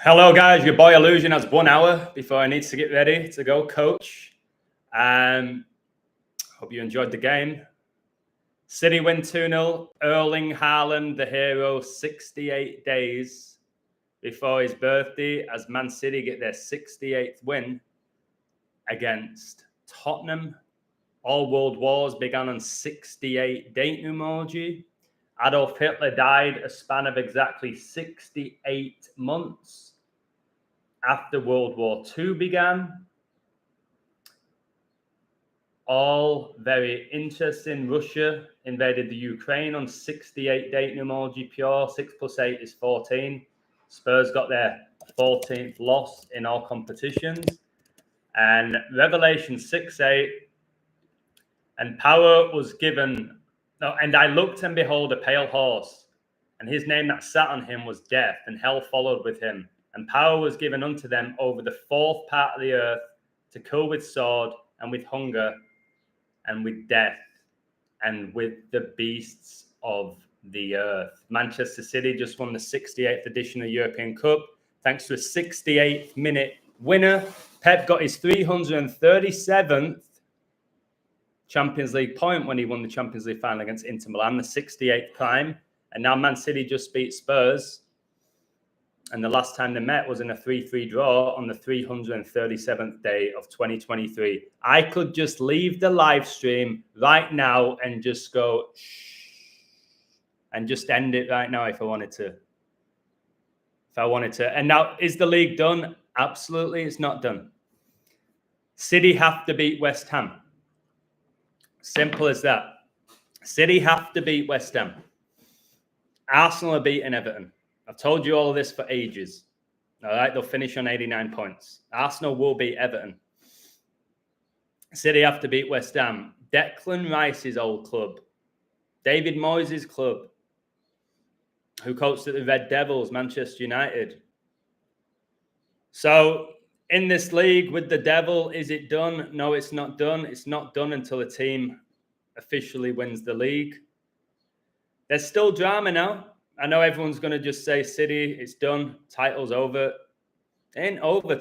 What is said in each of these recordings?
Hello, guys. Your boy Illusion has 1 hour before I need to get ready to go coach. Hope you enjoyed the game. City win 2-0. Erling Haaland, the hero, 68 days before his birthday as Man City get their 68th win against Tottenham. All world wars began on 68 date numerology. Adolf Hitler died a span of exactly 68 months after World War II began. All very interesting. Russia invaded the Ukraine on 68 date numerology pure. 6 plus 8 is 14. Spurs got their 14th loss in all competitions. And Revelation 6:8. And power was given. No, and I looked, and behold, a pale horse, and his name that sat on him was Death, and hell followed with him. And power was given unto them over the fourth part of the earth to kill with sword, and with hunger, and with death, and with the beasts of the earth. Manchester City just won the 68th edition of the European Cup, thanks to a 68th minute winner. Pep got his 337th Champions League point when he won the Champions League final against Inter Milan, the 68th prime. And now Man City just beat Spurs. And the last time they met was in a 3-3 draw on the 337th day of 2023. I could just leave the live stream right now and just go shh, and just end it right now if I wanted to. And now, is the league done? Absolutely, it's not done. City have to beat West Ham. Simple as that. City have to beat West Ham. Arsenal are beating Everton. I've told you all of this for ages. All right, they'll finish on 89 points. Arsenal will beat Everton. City have to beat West Ham. Declan Rice's old club. David Moyes' club, who coached at the Red Devils, Manchester United. So, in this league with the Devil, is it done? No, it's not done. It's not done until a team officially wins the league. There's still drama now. I know everyone's going to just say City, it's done, title's over. It ain't over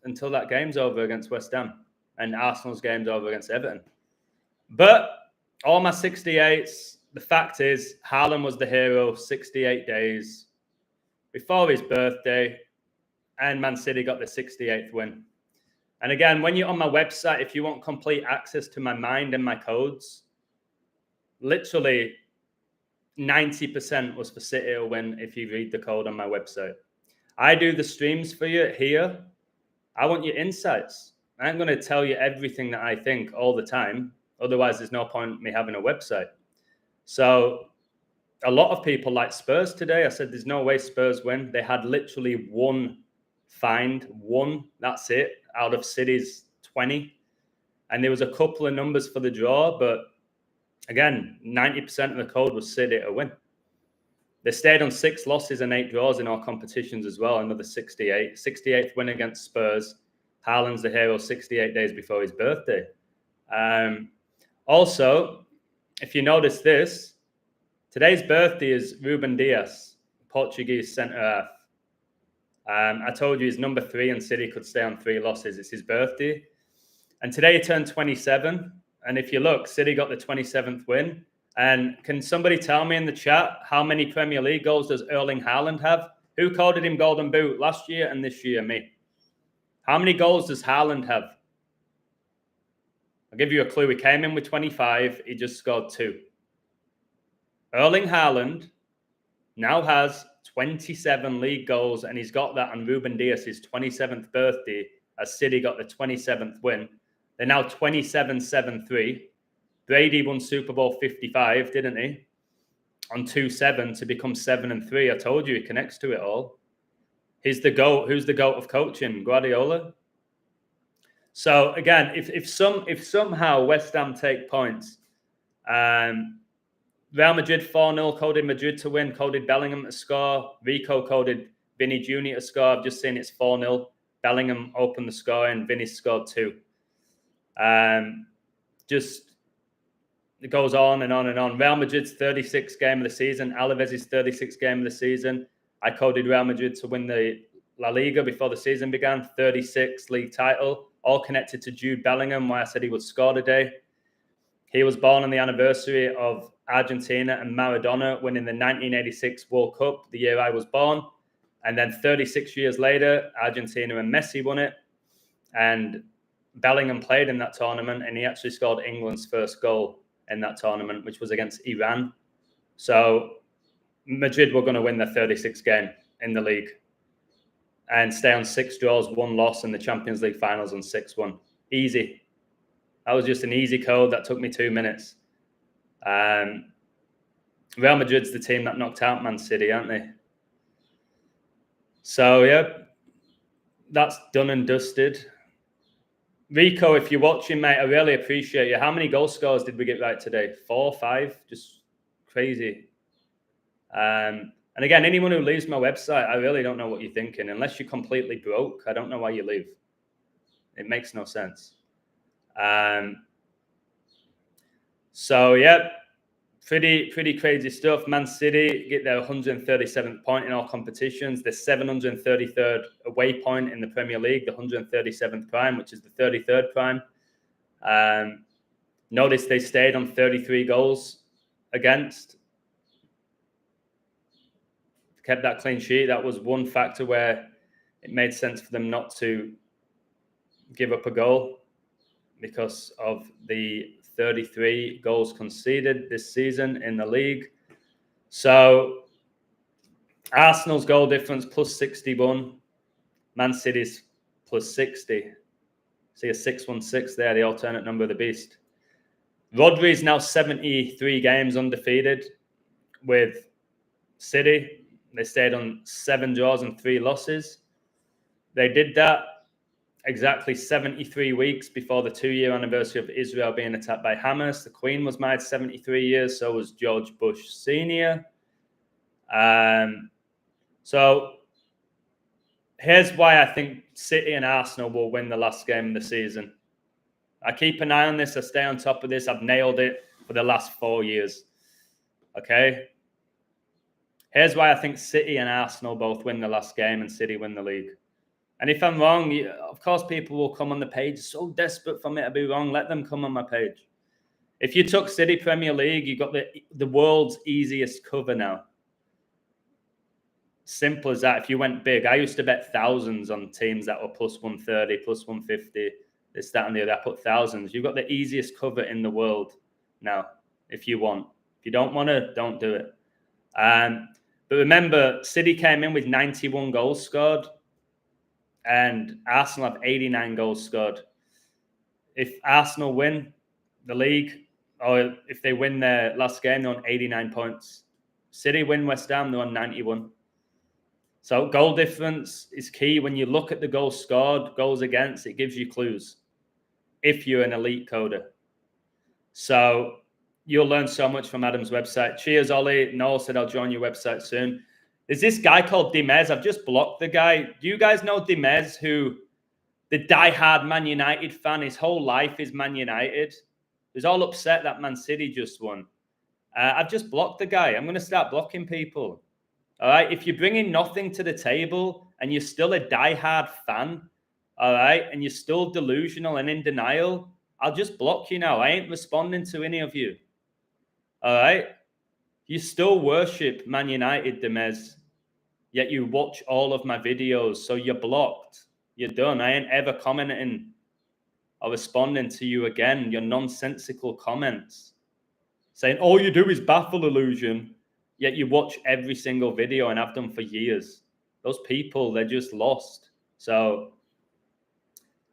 until that game's over against West Ham and Arsenal's game's over against Everton. But all my 68s, the fact is, Haaland was the hero 68 days before his birthday, and Man City got the 68th win. And again, when you're on my website, if you want complete access to my mind and my codes, literally 90% was for City to win if you read the code on my website. I do the streams for you here. I want your insights. I ain't going to tell you everything that I think all the time. Otherwise, there's no point in me having a website. So a lot of people like Spurs today. I said, there's no way Spurs win. They had literally one. That's it, out of City's 20. And there was a couple of numbers for the draw, but again, 90% of the code was City to win. They stayed on 6 losses and 8 draws in all competitions as well, another 68. 68th win against Spurs. Haaland's the hero 68 days before his birthday. Also, if you notice this, today's birthday is Ruben Dias, Portuguese centre-half. I told you he's number 3 and City could stay on 3 losses. It's his birthday. And today he turned 27. And if you look, City got the 27th win. And can somebody tell me in the chat how many Premier League goals does Erling Haaland have? Who coded him Golden Boot last year and this year? Me. How many goals does Haaland have? I'll give you a clue. He came in with 25. He just scored 2. Erling Haaland now has 27 league goals, and he's got that on Ruben Dias' 27th birthday as City got the 27th win. They're now 27-7-3. Brady won Super Bowl 55, didn't he? On 2-7 to become 7-3. I told you he connects to it all. He's the GOAT. Who's the GOAT of coaching? Guardiola? So again, if somehow West Ham take points, Real Madrid 4-0, coded Madrid to win, coded Bellingham to score. Rico coded Vinny Jr. to score. I've just seen it's 4-0. Bellingham opened the score and Vinny scored 2. Just it goes on and on and on. Real Madrid's 36th game of the season. Alaves' 36th game of the season. I coded Real Madrid to win the La Liga before the season began, 36 league title, all connected to Jude Bellingham, why I said he would score today. He was born on the anniversary of Argentina and Maradona winning the 1986 World Cup, the year I was born. And then 36 years later, Argentina and Messi won it. And Bellingham played in that tournament, and he actually scored England's first goal in that tournament, which was against Iran. So Madrid were going to win their 36th game in the league and stay on 6 draws, 1 loss in the Champions League finals on 6-1. Easy. That was just an easy code that took me 2 minutes. Real Madrid's the team that knocked out Man City, aren't they? So, yeah, that's done and dusted. Rico, if you're watching, mate, I really appreciate you. How many goal scores did we get right today? 4, 5? Just crazy. And again, anyone who leaves my website, I really don't know what you're thinking. Unless you're completely broke, I don't know why you leave. It makes no sense. So, yeah, pretty crazy stuff. Man City get their 137th point in all competitions. The 733rd away point in the Premier League, the 137th prime, which is the 33rd prime. Notice they stayed on 33 goals against. Kept that clean sheet. That was one factor where it made sense for them not to give up a goal because of the 33 goals conceded this season in the league. So Arsenal's goal difference plus 61, Man City's plus 60. See a 616 there, the alternate number of the beast. Rodri's now 73 games undefeated with City. They stayed on 7 draws and 3 losses. They did that exactly 73 weeks before the 2-year anniversary of Israel being attacked by Hamas. The Queen was married 73 years, so was George Bush Sr. So here's why I think City and Arsenal will win the last game of the season. I keep an eye on this. I stay on top of this. I've nailed it for the last 4 years. Okay? Here's why I think City and Arsenal both win the last game and City win the league. And if I'm wrong, of course, people will come on the page. So desperate for me to be wrong. Let them come on my page. If you took City Premier League, you got the world's easiest cover now. Simple as that. If you went big, I used to bet thousands on teams that were plus 130, plus 150, this, that, and the other. I put thousands. You've got the easiest cover in the world now, if you want. If you don't want to, don't do it. But remember, City came in with 91 goals scored, and Arsenal have 89 goals scored. If Arsenal win the league, or if they win their last game, they're on 89 points. City win West Ham, they're on 91. So goal difference is key. When you look at the goals scored, goals against, it gives you clues if you're an elite coder. So you'll learn so much from Adam's website. Cheers, Ollie. Noel said, I'll join your website soon. There's this guy called Dimez. I've just blocked the guy. Do you guys know Dimez, who the diehard Man United fan, his whole life is Man United? He's all upset that Man City just won. I've just blocked the guy. I'm going to start blocking people. All right? If you're bringing nothing to the table and you're still a diehard fan, all right, and you're still delusional and in denial, I'll just block you now. I ain't responding to any of you. All right? You still worship Man United, Demez, yet you watch all of my videos, so you're blocked. You're done. I ain't ever commenting or responding to you again. Your nonsensical comments saying all you do is baffle illusion, yet you watch every single video and have done for years. Those people, they're just lost. So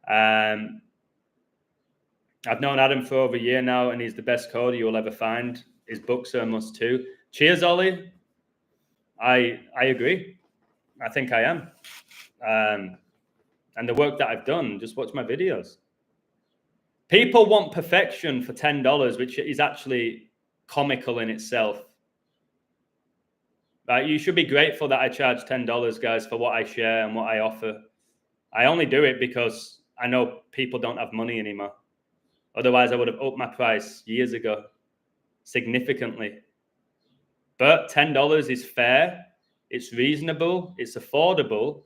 I've known Adam for over a year now, and he's the best coder you'll ever find. His books are a must too. Cheers, Ollie. I agree. I think I am. And the work that I've done, just watch my videos. People want perfection for $10, which is actually comical in itself. Right? You should be grateful that I charge $10, guys, for what I share and what I offer. I only do it because I know people don't have money anymore. Otherwise, I would have upped my price years ago, significantly. But $10 is fair, it's reasonable, it's affordable,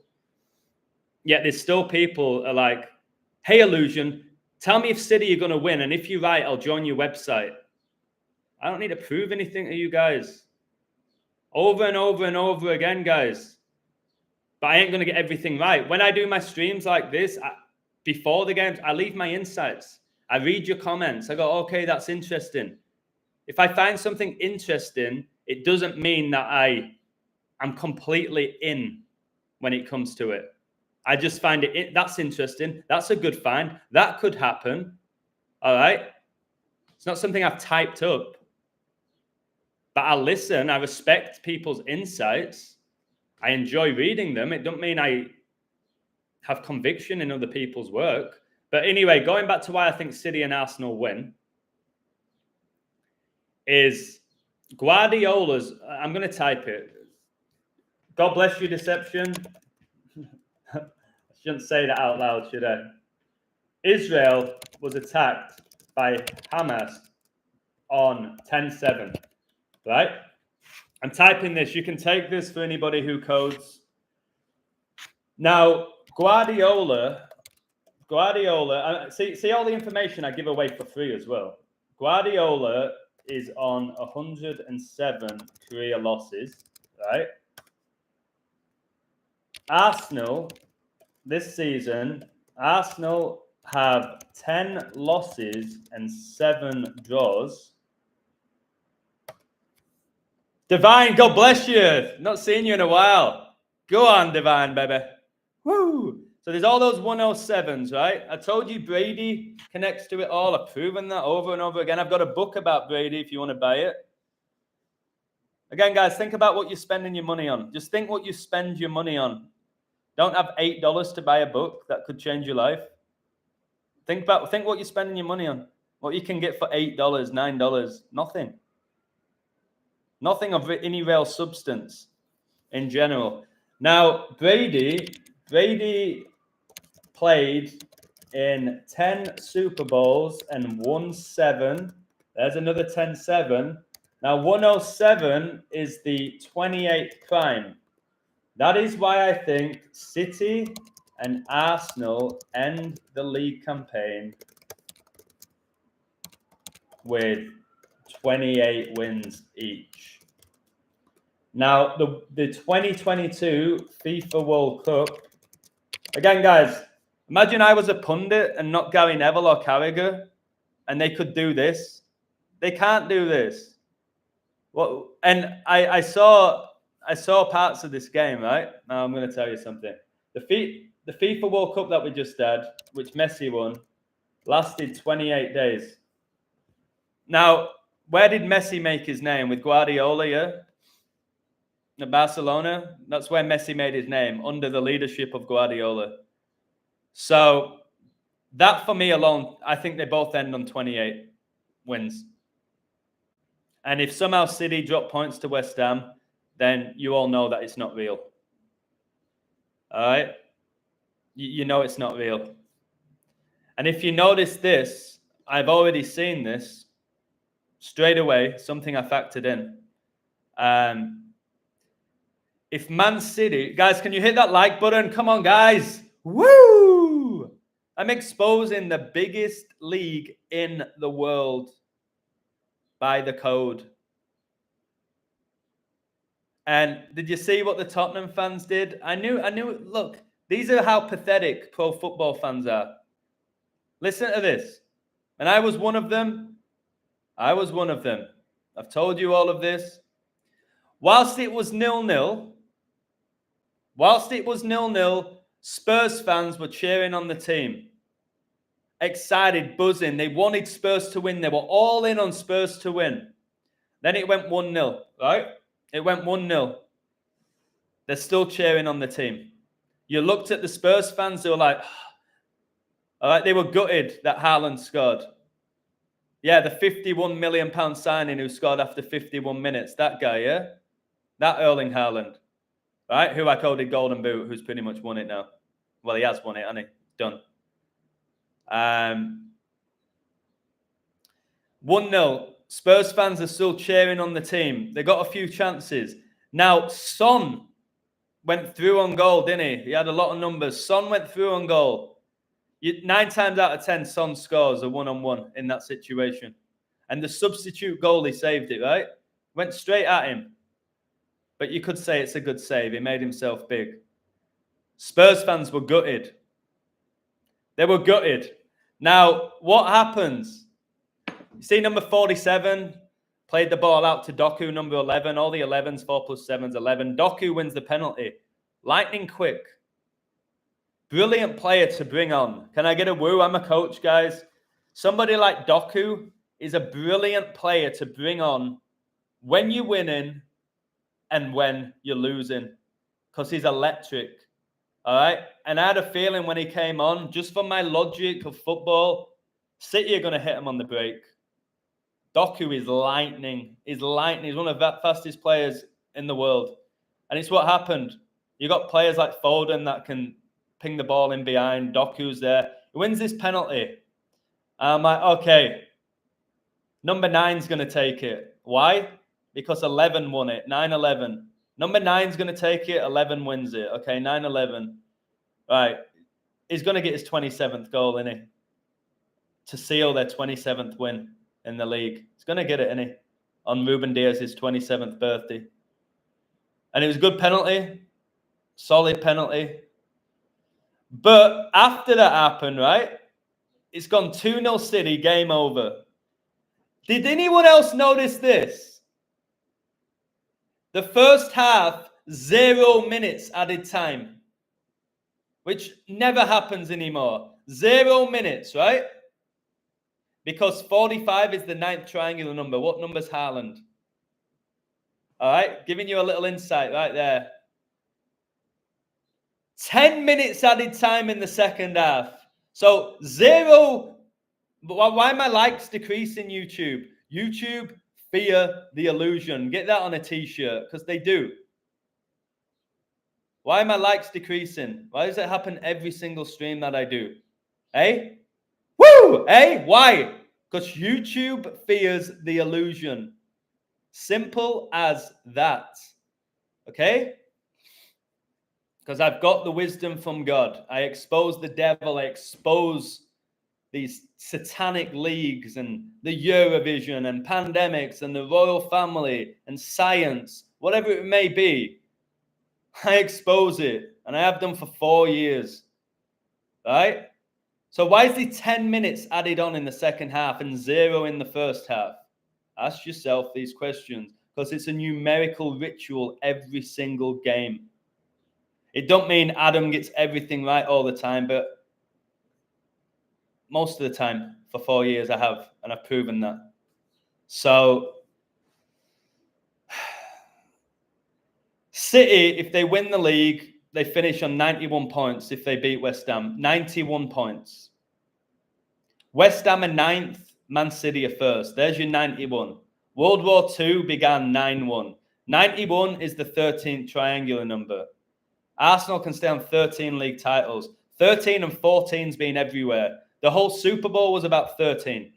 Yet there's still people are like, hey, Illusion, tell me if City are going to win. And if you're right, I'll join your website. I don't need to prove anything to you guys. Over and over and over again, guys. But I ain't going to get everything right. When I do my streams like this, before the games, I leave my insights. I read your comments. I go, okay, that's interesting. If I find something interesting, it doesn't mean that I'm completely in when it comes to it. I just find that's interesting. That's a good find. That could happen. All right. It's not something I've typed up. But I listen. I respect people's insights. I enjoy reading them. It doesn't mean I have conviction in other people's work. But anyway, going back to why I think City and Arsenal win is Guardiola's. I'm going to type it. God bless you, Deception. I shouldn't say that out loud, should I? Israel was attacked by Hamas on 10/7, right? I'm typing this. You can take this for anybody who codes. Now, Guardiola, see all the information I give away for free as well. Guardiola is on 107 career losses, right? Arsenal, this season, Arsenal have 10 losses and 7 draws. Divine, God bless you. Not seen you in a while. Go on, Divine, baby. Woo! So there's all those 107s, right? I told you Brady connects to it all. I've proven that over and over again. I've got a book about Brady if you want to buy it. Again, guys, think about what you're spending your money on. Just think what you spend your money on. Don't have $8 to buy a book that could change your life. Think what you're spending your money on. What you can get for $8, $9, nothing. Nothing of any real substance in general. Now, Brady played in 10 Super Bowls and won 7. There's another 10-7. Now, 107 is the 28th prime. That is why I think City and Arsenal end the league campaign with 28 wins each. Now, the 2022 FIFA World Cup. Again, guys, imagine I was a pundit and not Gary Neville or Carragher, and they could do this. They can't do this. Well, and I saw parts of this game, right? Now I'm going to tell you something. The FIFA World Cup that we just had, which Messi won, lasted 28 days. Now, where did Messi make his name? With Guardiola, yeah? At Barcelona? That's where Messi made his name, under the leadership of Guardiola. So that for me alone, I think they both end on 28 wins. And if somehow City drop points to West Ham, then you all know that it's not real. All right? You know it's not real. And if you notice this, I've already seen this straight away, something I factored in. If Man City, guys, can you hit that like button? Come on, guys. Woo! I'm exposing the biggest league in the world by the code. And did you see what the Tottenham fans did? I knew. Look, these are how pathetic pro football fans are. Listen to this. And I was one of them. I've told you all of this. Whilst it was 0-0, Spurs fans were cheering on the team. Excited, buzzing. They wanted Spurs to win. They were all in on Spurs to win. Then it went 1-0, right? It went 1-0. They're still cheering on the team. You looked at the Spurs fans, they were like, all right, they were gutted that Haaland scored. Yeah, the £51 million signing who scored after 51 minutes. That guy, yeah? That Erling Haaland, right? Who I coded Golden Boot, who's pretty much won it now. Well, he has won it, hasn't he? Done. 1-0. Spurs fans are still cheering on the team. They got a few chances. Now, Son, went through on goal, didn't he? He had a lot of numbers. Son went through on goal. 9 times out of 10, Son scores a one-on-one in that situation. And the substitute goalie saved it, right? Went straight at him. But you could say it's a good save. He made himself big. Spurs fans were gutted. They were gutted. Now, what happens? You see number 47 played the ball out to Doku, number 11. All the 11s, 4 plus 7's 11. Doku wins the penalty. Lightning quick. Brilliant player to bring on. Can I get a woo? I'm a coach, guys. Somebody like Doku is a brilliant player to bring on when you're winning and when you're losing, because he's electric. All right? And I had a feeling when he came on, just from my logic of football, City are going to hit him on the break. Doku is lightning. He's lightning. He's one of the fastest players in the world. And it's what happened. You got players like Foden that can ping the ball in behind. Doku's there. He wins this penalty. I'm like, okay, number 9's going to take it. Why? Because 11 won it. 9-11. Number 9's going to take it. 11 wins it. Okay, 9-11. Right. He's going to get his 27th goal, isn't he? To seal their 27th win in the league. He's going to get it, isn't he? On Ruben Diaz's 27th birthday. And it was a good penalty. Solid penalty. But after that happened, right? It's gone 2-0 City, game over. Did anyone else notice this? The first half, 0 minutes added time, which never happens anymore. 0 minutes, right? Because 45 is the 9th triangular number. What number's Haaland? All right, giving you a little insight right there. 10 minutes added time in the second half. So 0. Why are my likes decreasing, YouTube? YouTube, fear the illusion. Get that on a t-shirt, because they do. Why are my likes decreasing? Why does it happen every single stream that I do? Eh? Woo! Eh? Why? Because YouTube fears the illusion. Simple as that. Okay? Because I've got the wisdom from God. I expose the devil. I expose these satanic leagues and the Eurovision and pandemics and the royal family and science, whatever it may be. I expose it. And I have done for 4 years. Right? So why is the 10 minutes added on in the second half and 0 in the first half? Ask yourself these questions. Because it's a numerical ritual every single game. It don't mean Adam gets everything right all the time, but most of the time for 4 years I have, and I've proven that. So City, if they win the league, they finish on 91 points if they beat West Ham. 91 points. West Ham are 9th, Man City are 1st. There's your 91. World War II began 9-1. 91 is the 13th triangular number. Arsenal can stay on 13 league titles. 13 and 14's been everywhere. The whole Super Bowl was about 13.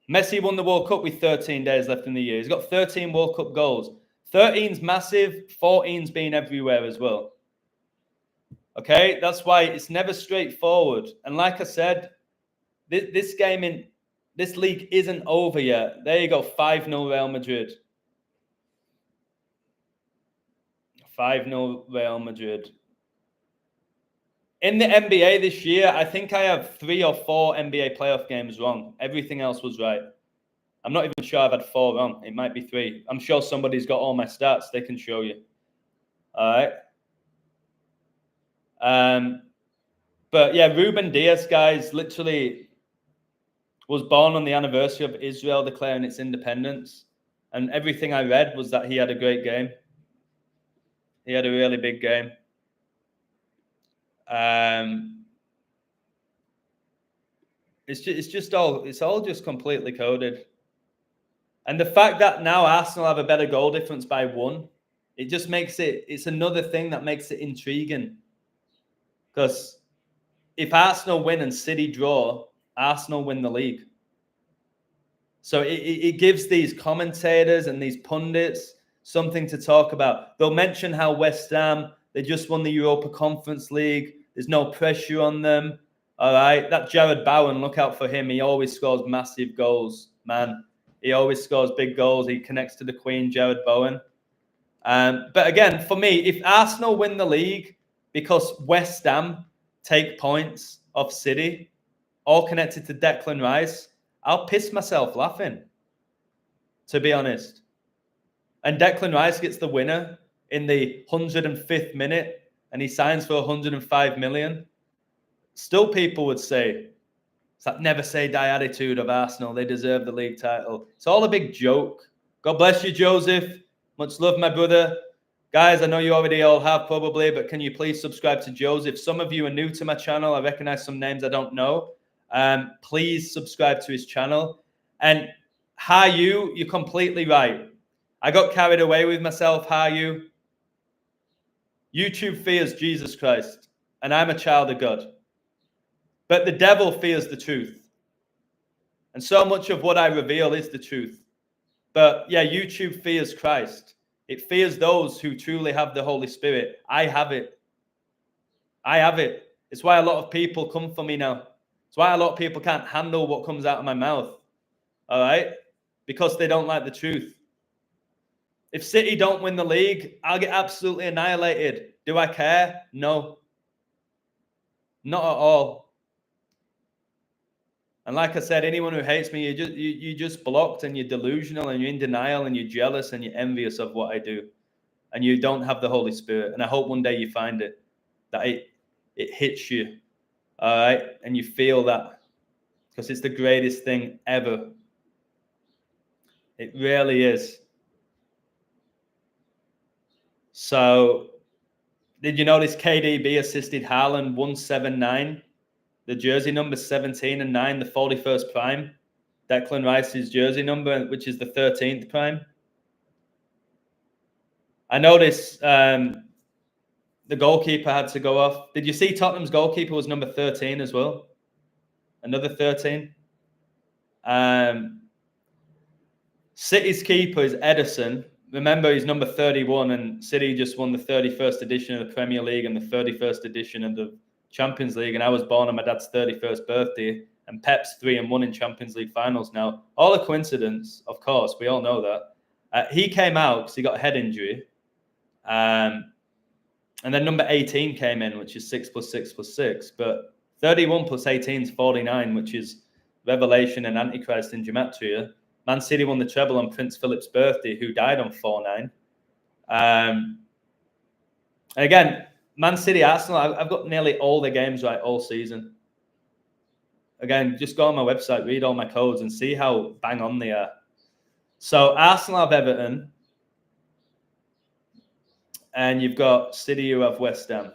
Messi won the World Cup with 13 days left in the year. He's got 13 World Cup goals. 13's massive. 14's been everywhere as well. Okay? That's why it's never straightforward. And like I said, this league isn't over yet. There you go. 5-0 Real Madrid. 5-0 Real Madrid. In the NBA this year, I think I have 3 or 4 NBA playoff games wrong. Everything else was right. I'm not even sure I've had 4 wrong. It might be 3. I'm sure somebody's got all my stats. They can show you. All right. But yeah, Ruben Diaz, guys, literally was born on the anniversary of Israel declaring its independence. And everything I read was that he had a great game. He had a really big game. It's all just completely coded. And the fact that now Arsenal have a better goal difference by 1, it just makes it's another thing that makes it intriguing. Because if Arsenal win and City draw, Arsenal win the league. So it gives these commentators and these pundits something to talk about. They'll mention how West Ham, they just won the Europa Conference League. There's no pressure on them. All right. That Jared Bowen, look out for him. He always scores massive goals, man. He always scores big goals. He connects to the Queen, Jared Bowen. But again, for me, if Arsenal win the league because West Ham take points off City, all connected to Declan Rice, I'll piss myself laughing, to be honest. And Declan Rice gets the winner in the 105th minute and he signs for 105 million. Still, people would say, it's that never say die attitude of Arsenal. They deserve the league title. It's all a big joke. God bless you, Joseph. Much love, my brother. Guys, I know you already all have probably, but can you please subscribe to Joseph? Some of you are new to my channel. I recognize some names I don't know. Please subscribe to his channel. And you're completely right. I got carried away with myself. YouTube fears Jesus Christ, and I'm a child of God. But the devil fears the truth. And so much of what I reveal is the truth. But yeah, YouTube fears Christ. It fears those who truly have the Holy Spirit. I have it. I have it. It's why a lot of people come for me now. It's why a lot of people can't handle what comes out of my mouth. All right? Because they don't like the truth. If City don't win the league, I'll get absolutely annihilated. Do I care? No. Not at all. And like I said, anyone who hates me, you just blocked and you're delusional and you're in denial and you're jealous and you're envious of what I do. And you don't have the Holy Spirit. And I hope one day you find it, that it hits you. All right? And you feel that. Because it's the greatest thing ever. It really is. So, did you notice KDB assisted Haaland 179? The jersey number 17 and 9, the 41st prime. Declan Rice's jersey number, which is the 13th prime. I noticed the goalkeeper had to go off. Did you see Tottenham's goalkeeper was number 13 as well? Another 13. City's keeper is Edison. Remember, he's number 31, and City just won the 31st edition of the Premier League and the 31st edition of the Champions League, and I was born on my dad's 31st birthday, and Pep's 3-1 in Champions League finals now. All a coincidence, of course. We all know that. He came out because he got a head injury. And then number 18 came in, which is 6 + 6 + 6. But 31 + 18 is 49, which is Revelation and Antichrist in Gematria. Man City won the treble on Prince Philip's birthday, who died on 4/9. And again, Man City, Arsenal, I've got nearly all the games right all season. Again, just go on my website, read all my codes, and see how bang on they are. So Arsenal have Everton, and you've got City who have West Ham.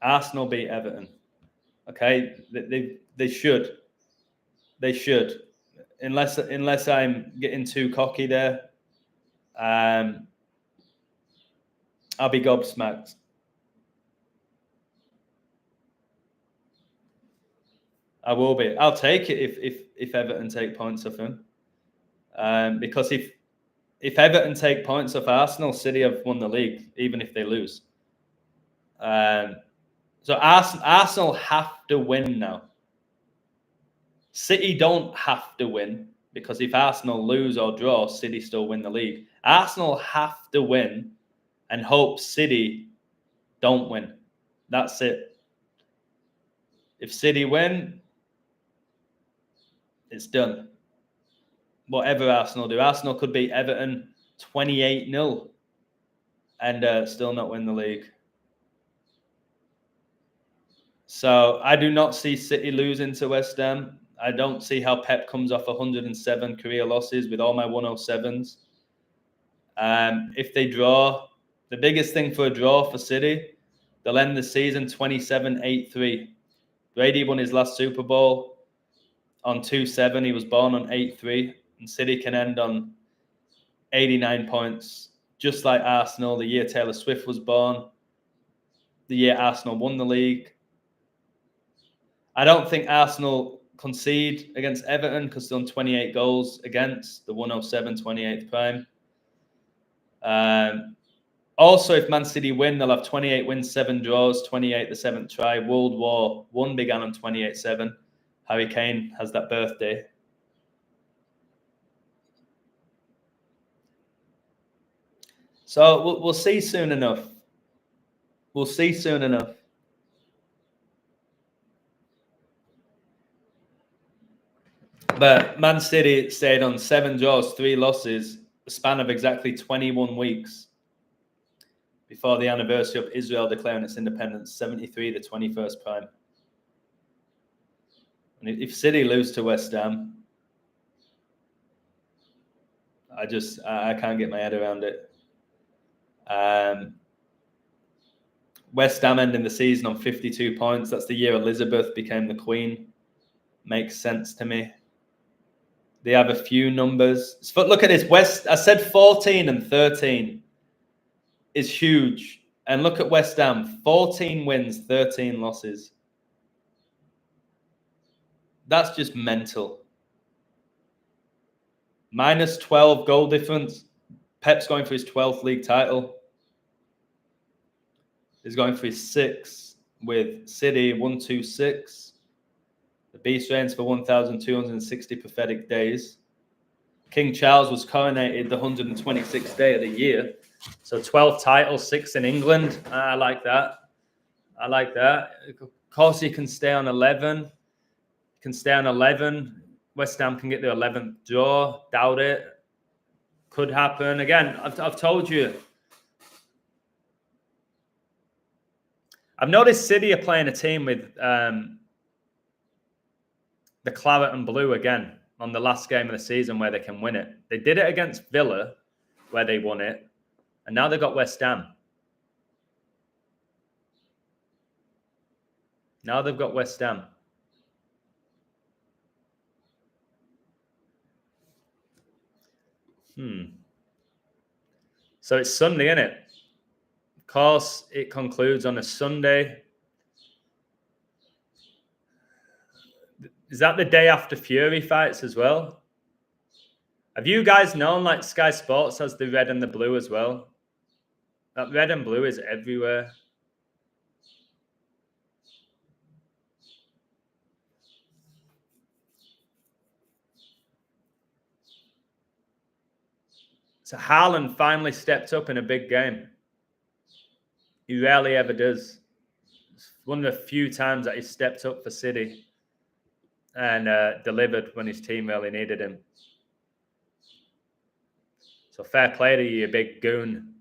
Arsenal beat Everton. Okay, they should. They should, unless I'm getting too cocky there. I'll be gobsmacked. I will be. I'll take it if Everton take points off him. Because if Everton take points off Arsenal, City have won the league, even if they lose. So Arsenal have to win now. City don't have to win, because if Arsenal lose or draw, City still win the league. Arsenal have to win and hope City don't win. That's it. If City win, it's done. Whatever Arsenal do. Arsenal could beat Everton 28-0 and still not win the league. So I do not see City losing to West Ham. I don't see how Pep comes off 107 career losses with all my 107s. If they draw, the biggest thing for a draw for City, they'll end the season 27-8-3. Brady won his last Super Bowl on 2-7. He was born on 8-3. And City can end on 89 points, just like Arsenal, the year Taylor Swift was born, the year Arsenal won the league. I don't think Arsenal concede against Everton because they've done 28 goals against the 107 28th prime. Also, if Man City win, they'll have 28 wins, 7 draws, 28 the 7th try. World War I began on 28-7. Harry Kane has that birthday. So we'll see soon enough. We'll see soon enough. But Man City stayed on 7 draws, 3 losses, a span of exactly 21 weeks before the anniversary of Israel declaring its independence, 73, the 21st prime. And if City lose to West Ham, I can't get my head around it. West Ham ending the season on 52 points. That's the year Elizabeth became the queen. Makes sense to me. They have a few numbers. Look at this. I said 14 and 13 is huge. And look at West Ham. 14 wins, 13 losses. That's just mental. Minus 12 goal difference. Pep's going for his 12th league title. He's going for his 6th with City, 126. The Beast reigns for 1,260 prophetic days. King Charles was coronated the 126th day of the year. So 12 titles, 6 in England. I like that. I like that. Of course, he can stay on 11. Can stay on 11. West Ham can get their 11th draw. Doubt it. Could happen. Again, I've told you. I've noticed City are playing a team with the claret and blue again on the last game of the season where they can win it. They did it against Villa where they won it. And now they've got West Ham. Now they've got West Ham. So it's Sunday, isn't it? Of course, it concludes on a Sunday. Is that the day after Fury fights as well? Have you guys known, like Sky Sports has the red and the blue as well? That red and blue is everywhere. So Haaland finally stepped up in a big game. He rarely ever does. It's one of the few times that he stepped up for City and delivered when his team really needed him. So fair play to you, you big goon.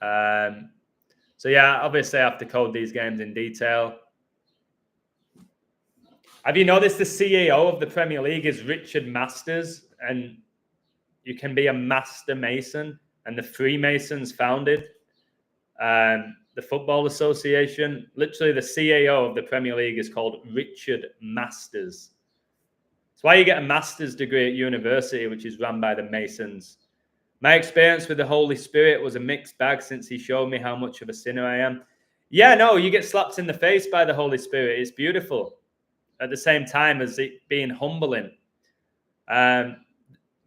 So yeah, obviously I have to code these games in detail. Have you noticed the CEO of the Premier League is Richard Masters, and you can be a master mason, and the Freemasons founded the Football Association. Literally, the CEO of the Premier League is called Richard Masters. It's why you get a master's degree at university, which is run by the Masons. My experience with the Holy Spirit was a mixed bag since he showed me how much of a sinner I am. Yeah, no, you get slapped in the face by the Holy Spirit. It's beautiful. At the same time as it being humbling.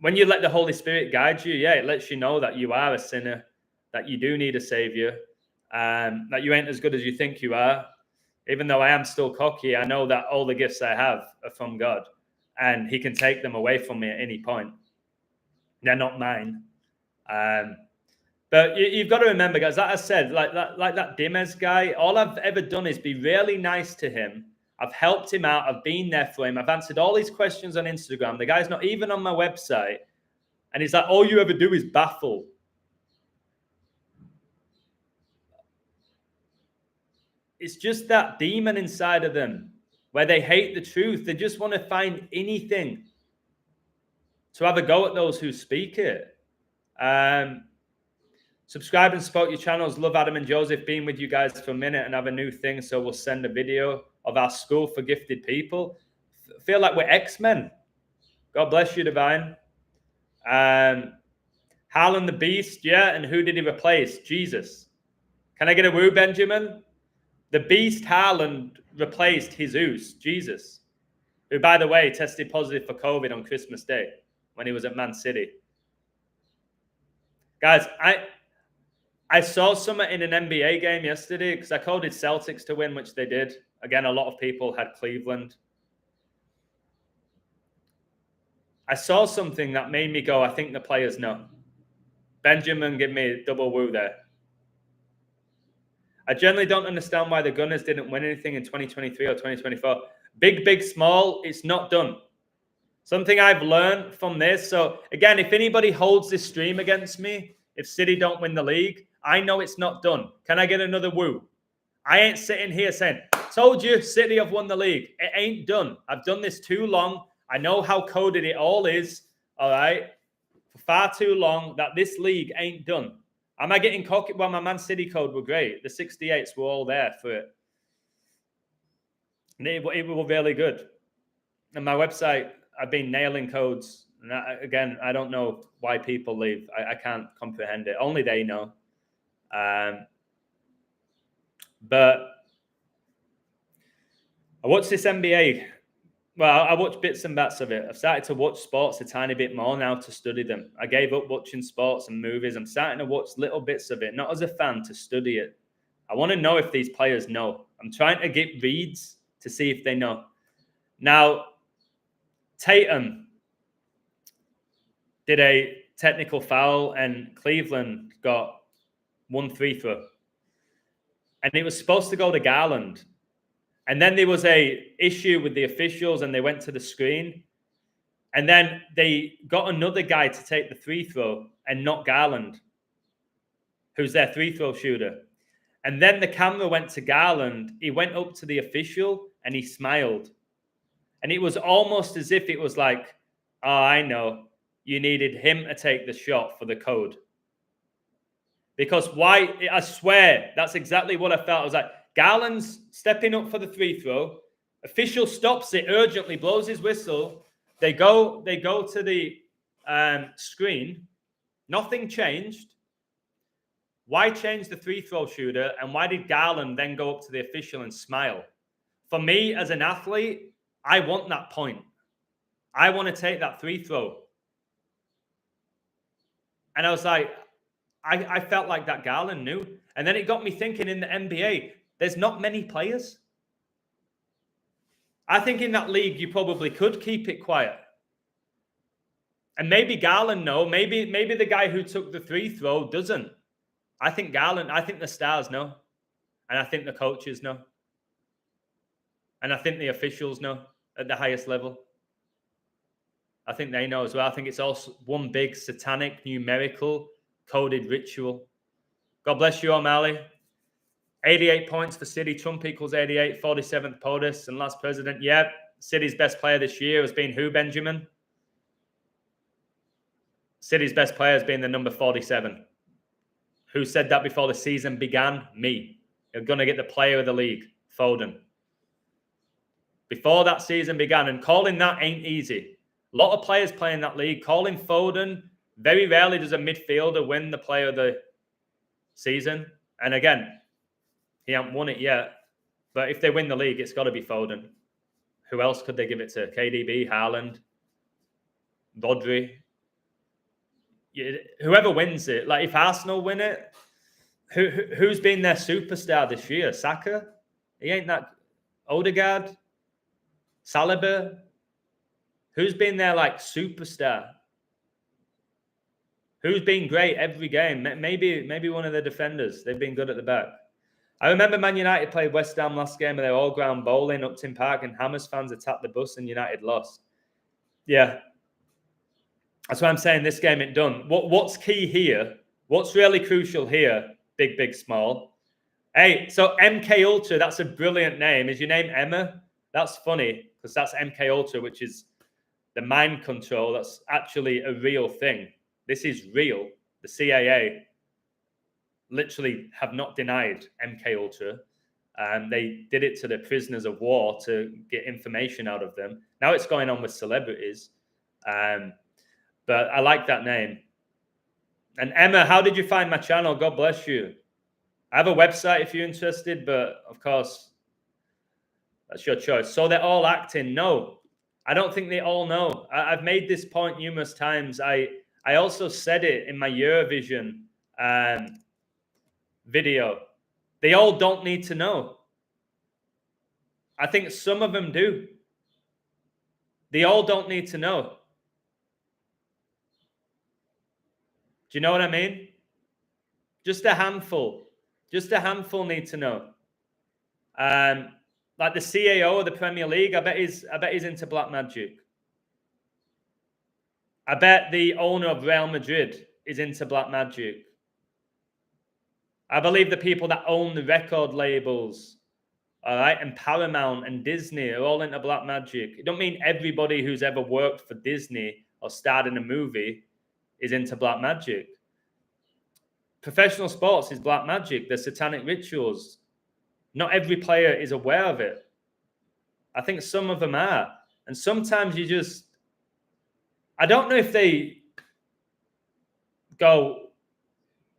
When you let the Holy Spirit guide you, yeah, it lets you know that you are a sinner, that you do need a savior, that you ain't as good as you think you are. Even though I am still cocky, I know that all the gifts I have are from God, and he can take them away from me at any point. They're not mine. But you've got to remember, guys, like I said, like that Dimez guy, all I've ever done is be really nice to him. I've helped him out. I've been there for him. I've answered all his questions on Instagram. The guy's not even on my website. And he's like, all you ever do is baffle. It's just that demon inside of them where they hate the truth. They just want to find anything to have a go at those who speak it. Subscribe and support your channels. Love Adam and Joseph being with you guys for a minute and have a new thing. So we'll send a video of our school for gifted people. Feel like we're X-Men. God bless you, Divine. Haaland the Beast, yeah. And who did he replace? Jesus. Can I get a woo, Benjamin? The Beast Haaland replaced Jesus, Jesus, who, by the way, tested positive for COVID on Christmas Day when he was at Man City. Guys, I saw something in an NBA game yesterday because I coded Celtics to win, which they did. Again, a lot of people had Cleveland. I saw something that made me go, I think the players know. Benjamin, give me a double woo there. I generally don't understand why the Gunners didn't win anything in 2023 or 2024. Big, small, it's not done. Something I've learned from this. So, again, if anybody holds this stream against me, if City don't win the league, I know it's not done. Can I get another woo? I ain't sitting here saying, told you, City have won the league. It ain't done. I've done this too long. I know how coded it all is, all right, for far too long that this league ain't done. Am I getting cocky? Well, my Man City code were great. The 68s were all there for it. And it were really good. And my website, I've been nailing codes. And again, I don't know why people leave. I can't comprehend it. Only they know. But I watched this NBA. Well, I watched bits and bats of it. I've started to watch sports a tiny bit more now to study them. I gave up watching sports and movies. I'm starting to watch little bits of it, not as a fan, to study it. I want to know if these players know. I'm trying to get reads to see if they know. Now, Tatum did a technical foul and Cleveland got 1 free throw. And it was supposed to go to Garland. And then there was a issue with the officials and they went to the screen. And then they got another guy to take the free throw and not Garland, who's their free throw shooter. And then the camera went to Garland. He went up to the official and he smiled. And it was almost as if it was like, oh, I know. You needed him to take the shot for the code. Because why? I swear, that's exactly what I felt. I was like, Garland's stepping up for the free throw. Official stops it urgently, blows his whistle. They go to the screen. Nothing changed. Why change the free throw shooter? And why did Garland then go up to the official and smile? For me, as an athlete, I want that point. I want to take that free throw. And I was like, I felt like that Garland knew. And then it got me thinking in the NBA, there's not many players. I think in that league, you probably could keep it quiet. And maybe Garland know. Maybe the guy who took the free throw doesn't. I think the stars know. And I think the coaches know. And I think the officials know at the highest level. I think they know as well. I think it's also one big satanic, numerical, coded ritual. God bless you, O'Malley. 88 points for City. Trump equals 88. 47th POTUS and last president. Yeah, City's best player this year has been who, Benjamin? City's best player has been the number 47. Who said that before the season began? Me. You're going to get the player of the league, Foden. Before that season began, and calling that ain't easy. A lot of players play in that league. Calling Foden, very rarely does a midfielder win the player of the season. And again, he hasn't won it yet. But if they win the league, it's got to be Foden. Who else could they give it to? KDB, Haaland, Rodri. Whoever wins it. Like if Arsenal win it, who's been their superstar this year? Saka? He ain't that. Odegaard? Saliba? Who's been their like superstar? Who's been great every game? Maybe one of the defenders. They've been good at the back. I remember Man United played West Ham last game and they were all ground bowling Upton Park and Hammers fans attacked the bus and United lost. Yeah. That's why I'm saying this game ain't done. What's key here? What's really crucial here? Big, small. Hey, so MK Ultra, that's a brilliant name. Is your name Emma? That's funny because that's MK Ultra, which is the mind control. That's actually a real thing. This is real. The CIA literally have not denied MK Ultra. They did it to the prisoners of war to get information out of them. Now it's going on with celebrities. But I like that name. And Emma, how did you find my channel? God bless you. I have a website if you're interested, but of course, that's your choice. So they're all acting? No, I don't think they all know. I've made this point numerous times. I I also said it in my Eurovision video. They all don't need to know. I think some of them do. They all don't need to know. Do you know what I mean? Just a handful. Just a handful need to know. Like the CAO of the Premier League, I bet he's into black magic. I bet the owner of Real Madrid is into black magic. I believe the people that own the record labels, all right, and Paramount and Disney are all into black magic. It don't mean everybody who's ever worked for Disney or starred in a movie is into black magic. Professional sports is black magic. They're satanic rituals. Not every player is aware of it. I think some of them are. And sometimes you just... I don't know if they go,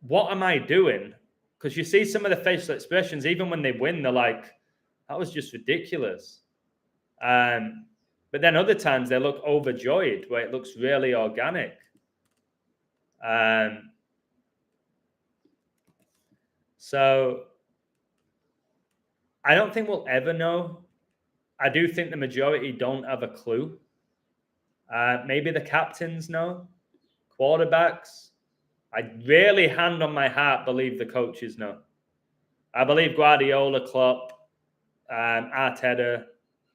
what am I doing? Because you see some of the facial expressions, even when they win, they're like, that was just ridiculous. But then other times they look overjoyed, where it looks really organic. So I don't think we'll ever know. I do think the majority don't have a clue. Maybe the captains know, quarterbacks. I really, hand on my heart, believe the coaches know. I believe Guardiola, Klopp, Arteta.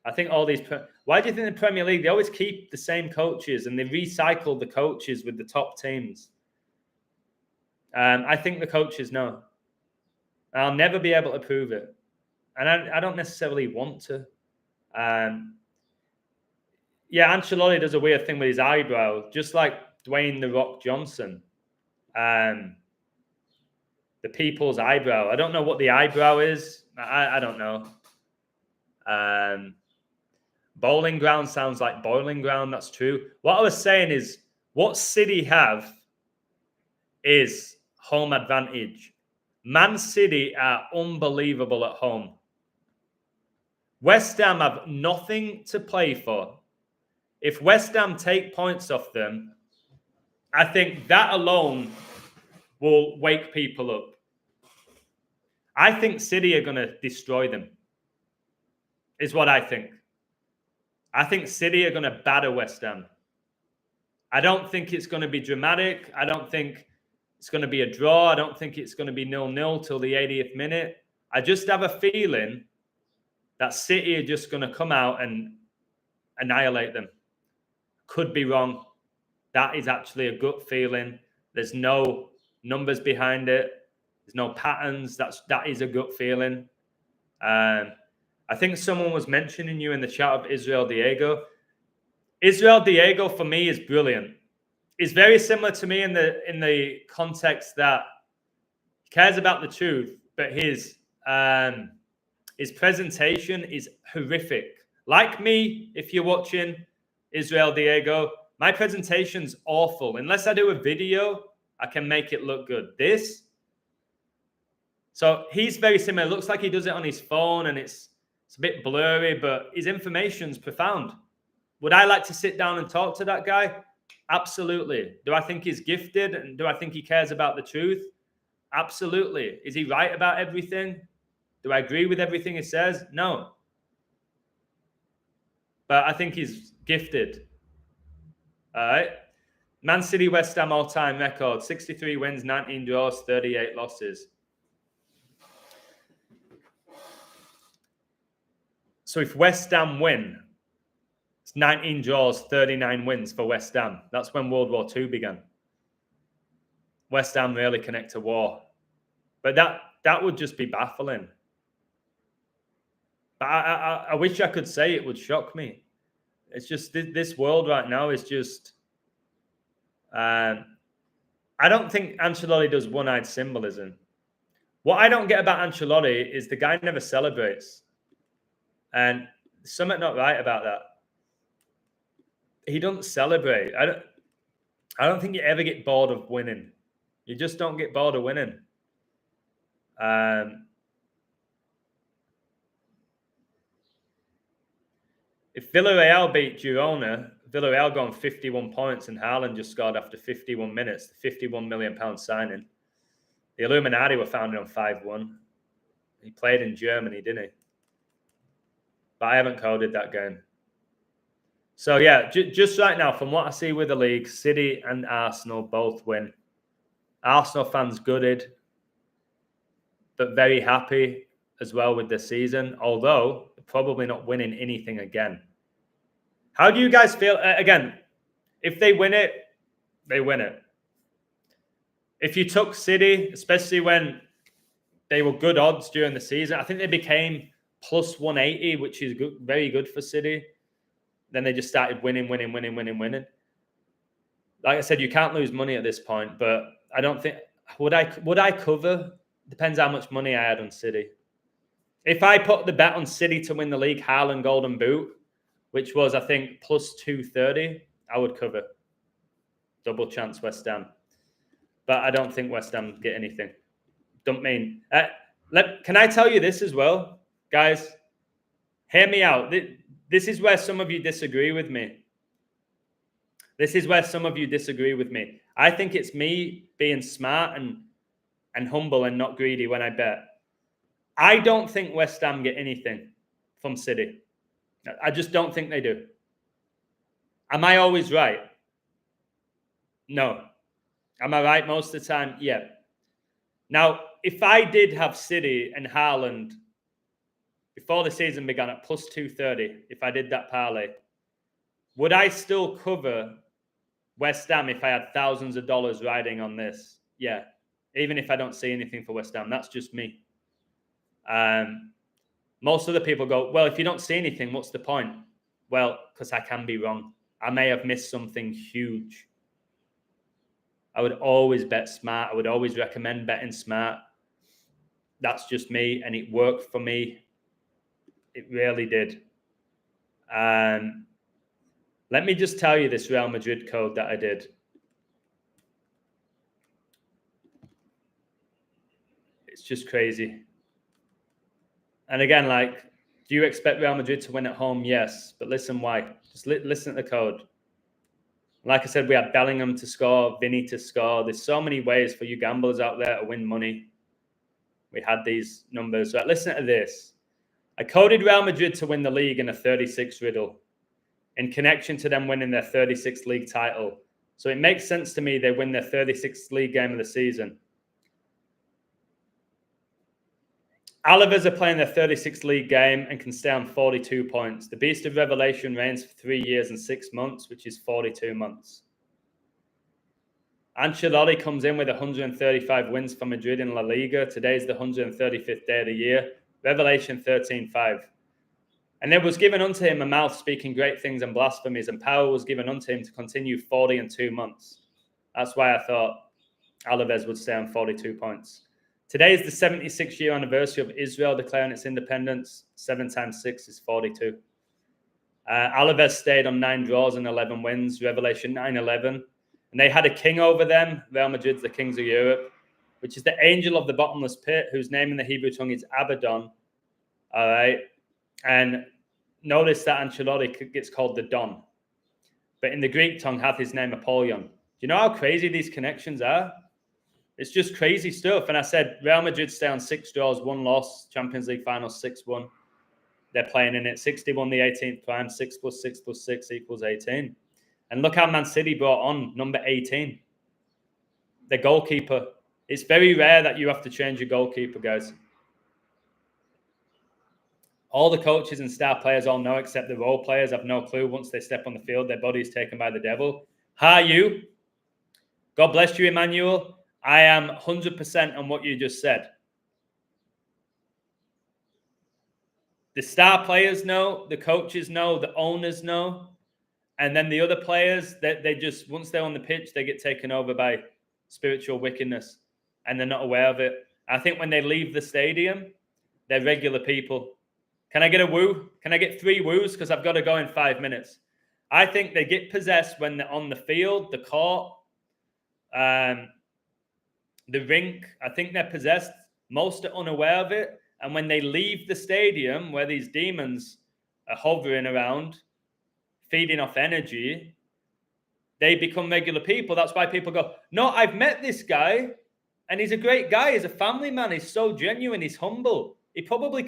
I think all these... Why do you think the Premier League, they always keep the same coaches and they recycle the coaches with the top teams? I think the coaches know. I'll never be able to prove it. And I don't necessarily want to. Yeah, Ancelotti does a weird thing with his eyebrow, just like Dwayne "The Rock" Johnson. The people's eyebrow. I don't know what the eyebrow is. I don't know. Bowling ground sounds like boiling ground. That's true. What I was saying is, what City have is home advantage. Man City are unbelievable at home. West Ham have nothing to play for. If West Ham take points off them, I think that alone will wake people up. I think City are going to destroy them, is what I think. I think City are going to batter West Ham. I don't think it's going to be dramatic. I don't think it's going to be a draw. I don't think it's going to be 0-0 till the 80th minute. I just have a feeling that City are just going to come out and annihilate them. Could be wrong. That is actually a gut feeling. There's no numbers behind it. There's no patterns. That is a gut feeling. I think someone was mentioning you in the chat of Israel Diego. Israel Diego for me is brilliant. He's very similar to me in the context that he cares about the truth, but his presentation is horrific. Like me, if you're watching Israel Diego, my presentation's awful. Unless I do a video, I can make it look good. So he's very similar. It looks like he does it on his phone and it's a bit blurry, but his information's profound. Would I like to sit down and talk to that guy? Absolutely. Do I think he's gifted and do I think he cares about the truth? Absolutely. Is he right about everything? Do I agree with everything he says? No. But I think he's gifted. All right. Man City, West Ham all-time record. 63 wins, 19 draws, 38 losses. So if West Ham win, it's 19 draws, 39 wins for West Ham. That's when World War II began. West Ham really connect to war. But that would just be baffling. But I wish I could say it would shock me. It's just this world right now is just... I don't think Ancelotti does one-eyed symbolism. What I don't get about Ancelotti is the guy never celebrates. And something not right about that. He doesn't celebrate. I don't think you ever get bored of winning. You just don't get bored of winning. If Villarreal beat Girona, Villarreal going 51 points and Haaland just scored after 51 minutes, the £51 million signing. The Illuminati were founded on 5-1. He played in Germany, didn't he? But I haven't coded that game. So, yeah, just right now, from what I see with the league, City and Arsenal both win. Arsenal fans gutted, but very happy as well with the season, although probably not winning anything again. How do you guys feel? Again, if they win it, they win it. If you took City, especially when they were good odds during the season, I think they became plus 180, which is good, very good for City. Then they just started winning. Like I said, you can't lose money at this point, but I don't think would I cover? Depends how much money I had on City. If I put the bet on City to win the league, Haaland Golden Boot, which was I think plus 230, I would cover. Double chance West Ham, but I don't think West Ham get anything. Don't mean. Can I tell you this as well, guys? Hear me out. This is where some of you disagree with me. I think it's me being smart and humble and not greedy when I bet. I don't think West Ham get anything from City. I just don't think they do. Am I always right? No. Am I right most of the time? Yeah. Now, if I did have City and Haaland before the season began at plus 230, if I did that parlay, would I still cover West Ham if I had thousands of dollars riding on this? Yeah. Even if I don't see anything for West Ham, that's just me. Most other people go, well, if you don't see anything, what's the point? Well, because I can be wrong. I may have missed something huge. I would always bet smart. I would always recommend betting smart. That's just me, and it worked for me. It really did. Let me just tell you this Real Madrid code that I did. It's just crazy. And again, like, do you expect Real Madrid to win at home? Yes. But listen why. Just listen to the code. Like I said, we had Bellingham to score, Vinny to score. There's so many ways for you gamblers out there to win money. We had these numbers. Right, listen to this. I coded Real Madrid to win the league in a 36 riddle in connection to them winning their 36th league title. So it makes sense to me they win their 36th league game of the season. Alaves are playing their 36th league game and can stay on 42 points. The Beast of Revelation reigns for 3 years and 6 months, which is 42 months. Ancelotti comes in with 135 wins for Madrid in La Liga. Today's the 135th day of the year. Revelation 13:5. And there was given unto him a mouth speaking great things and blasphemies, and power was given unto him to continue 40 and 2 months. That's why I thought Alaves would stay on 42 points. Today is the 76th-year anniversary of Israel declaring its independence. 7 times 6 is 42. Alaves stayed on 9 draws and 11 wins. Revelation 9:11. And they had a king over them. Real Madrid's the kings of Europe, which is the angel of the bottomless pit, whose name in the Hebrew tongue is Abaddon. All right. And notice that Ancelotti gets called the Don. But in the Greek tongue hath his name Apollyon. Do you know how crazy these connections are? It's just crazy stuff. And I said, Real Madrid stay on 6 draws, 1 loss, Champions League final 6-1. They're playing in it. 61 the 18th prime, 6 + 6 + 6 = 18. And look how Man City brought on number 18. The goalkeeper. It's very rare that you have to change your goalkeeper, guys. All the coaches and star players all know, except the role players have no clue. Once they step on the field, their body is taken by the devil. How are you? God bless you, Emmanuel. I am 100% on what you just said. The star players know, the coaches know, the owners know, and then the other players, they just, once they're on the pitch, they get taken over by spiritual wickedness, and they're not aware of it. I think when they leave the stadium, they're regular people. Can I get a woo? Can I get 3 woos? Because I've got to go in 5 minutes. I think they get possessed when they're on the field, the court, the rink. I think they're possessed. Most are unaware of it. And when they leave the stadium where these demons are hovering around, feeding off energy, they become regular people. That's why people go, no, I've met this guy and he's a great guy. He's a family man. He's so genuine. He's humble. He probably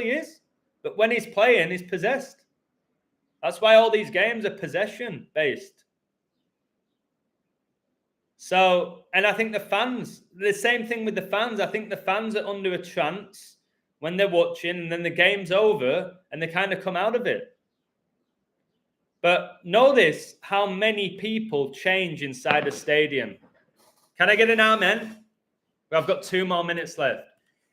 is. But when he's playing, he's possessed. That's why all these games are possession based. So, and I think the fans, the same thing with the fans. I think the fans are under a trance when they're watching, and then the game's over and they kind of come out of it. But notice how many people change inside a stadium. Can I get an amen? I've got 2 more minutes left.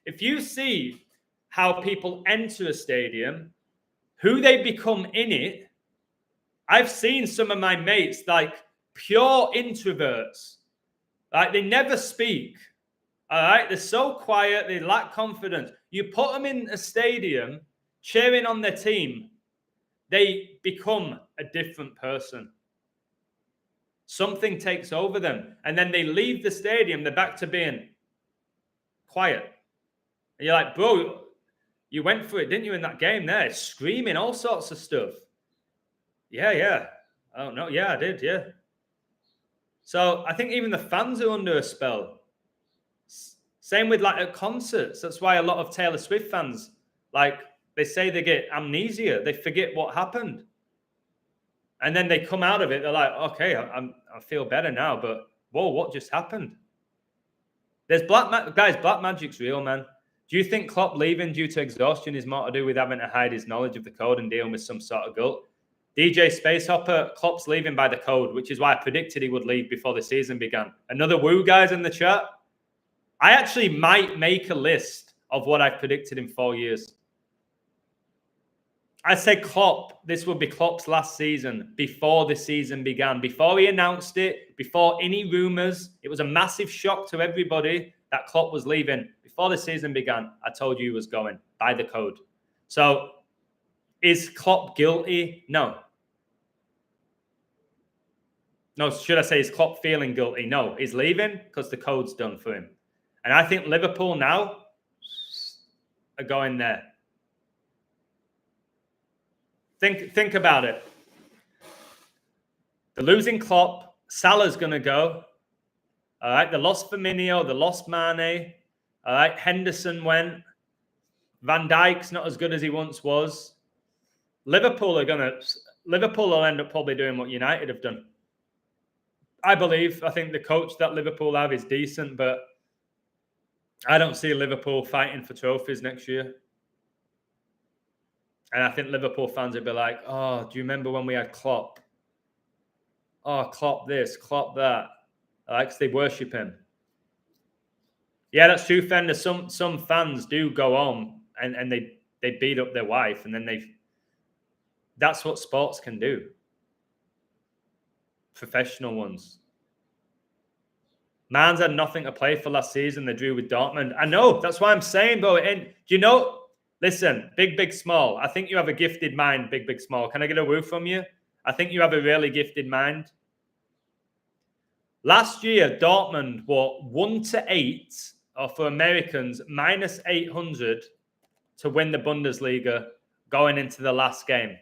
If you see how people enter a stadium, who they become in it, I've seen some of my mates, like pure introverts. Like they never speak. All right. They're so quiet. They lack confidence. You put them in a stadium cheering on their team, they become a different person. Something takes over them. And then they leave the stadium. They're back to being quiet. And you're like, bro, you went for it, didn't you, in that game there? Screaming all sorts of stuff. Yeah. Oh, no. Yeah, I did. Yeah. So I think even the fans are under a spell. Same with like at concerts. That's why a lot of Taylor Swift fans, like they say they get amnesia. They forget what happened. And then they come out of it. They're like, okay, I feel better now. But whoa, what just happened? There's guys, black magic's real, man. Do you think Klopp leaving due to exhaustion is more to do with having to hide his knowledge of the code and dealing with some sort of guilt? DJ Spacehopper, Klopp's leaving by the code, which is why I predicted he would leave before the season began. Another woo, guys, in the chat. I actually might make a list of what I've predicted in 4 years. I said Klopp, this would be Klopp's last season before the season began. Before he announced it, before any rumours, it was a massive shock to everybody that Klopp was leaving. Before the season began, I told you he was going by the code. So, is Klopp guilty? No. No, should I say, is Klopp feeling guilty? No. He's leaving because the code's done for him. And I think Liverpool now are going there. Think about it. They're losing Klopp. Salah's going to go. All right. They lost Firmino. They lost Mane. All right. Henderson went. Van Dijk's not as good as he once was. Liverpool will end up probably doing what United have done. I believe. I think the coach that Liverpool have is decent, but I don't see Liverpool fighting for trophies next year. And I think Liverpool fans would be like, oh, do you remember when we had Klopp? Oh, Klopp this, Klopp that. Because they worship him. Yeah, that's true, Fender. Some fans do go on and they beat up their wife, and then that's what sports can do. Professional ones. Man's had nothing to play for last season. They drew with Dortmund. I know. That's why I'm saying, bro. And do you know... Listen, big, small. I think you have a gifted mind, big, small. Can I get a woo from you? I think you have a really gifted mind. Last year, Dortmund were 1-8, or for Americans, minus 800 to win the Bundesliga going into the last game.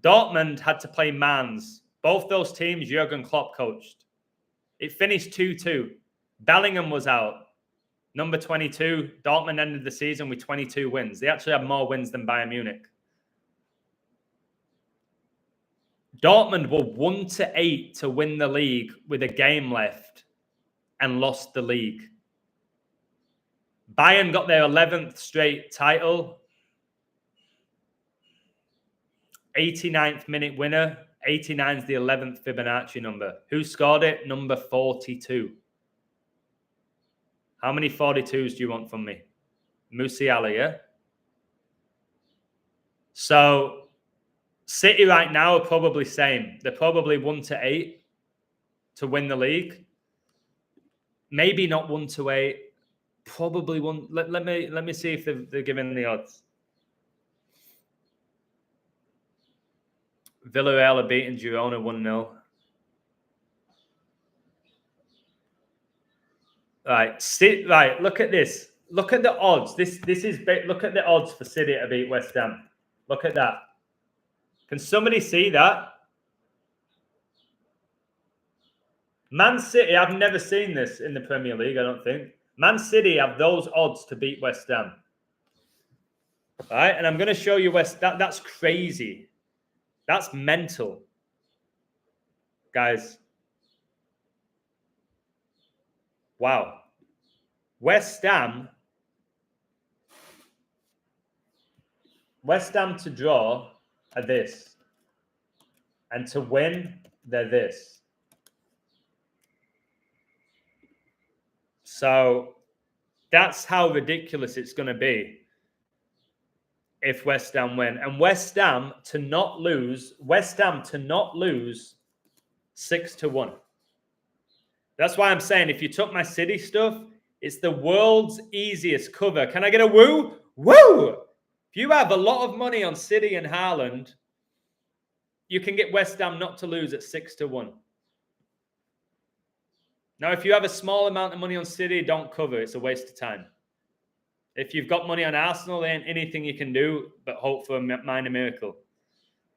Dortmund had to play Mainz. Both those teams, Jurgen Klopp coached. It finished 2-2. Bellingham was out. Number 22, Dortmund ended the season with 22 wins. They actually have more wins than Bayern Munich. Dortmund were 1-8 to win the league with a game left and lost the league. Bayern got their 11th straight title. 89th minute winner. 89 is the 11th Fibonacci number. Who scored it? Number 42. How many 42s do you want from me? Musiala, yeah? So, City right now are probably same. They're probably 1-8 to win the league. Maybe not 1-8. Probably one. Let me see if they're giving the odds. Villarreal are beating Girona 1-0. Right, look at this. Look at the odds. This is look at the odds for City to beat West Ham. Look at that. Can somebody see that? Man City, I've never seen this in the Premier League, I don't think. Man City have those odds to beat West Ham. All right, and I'm going to show you that's crazy. That's mental. Guys. Wow. West Ham to draw are this. And to win, they're this. So that's how ridiculous it's going to be if West Ham win. And West Ham to not lose 6-1. That's why I'm saying if you took my City stuff, it's the world's easiest cover. Can I get a woo? Woo! If you have a lot of money on City and Haaland, you can get West Ham not to lose at 6-1. Now, if you have a small amount of money on City, don't cover. It's a waste of time. If you've got money on Arsenal, there ain't anything you can do but hope for a minor miracle.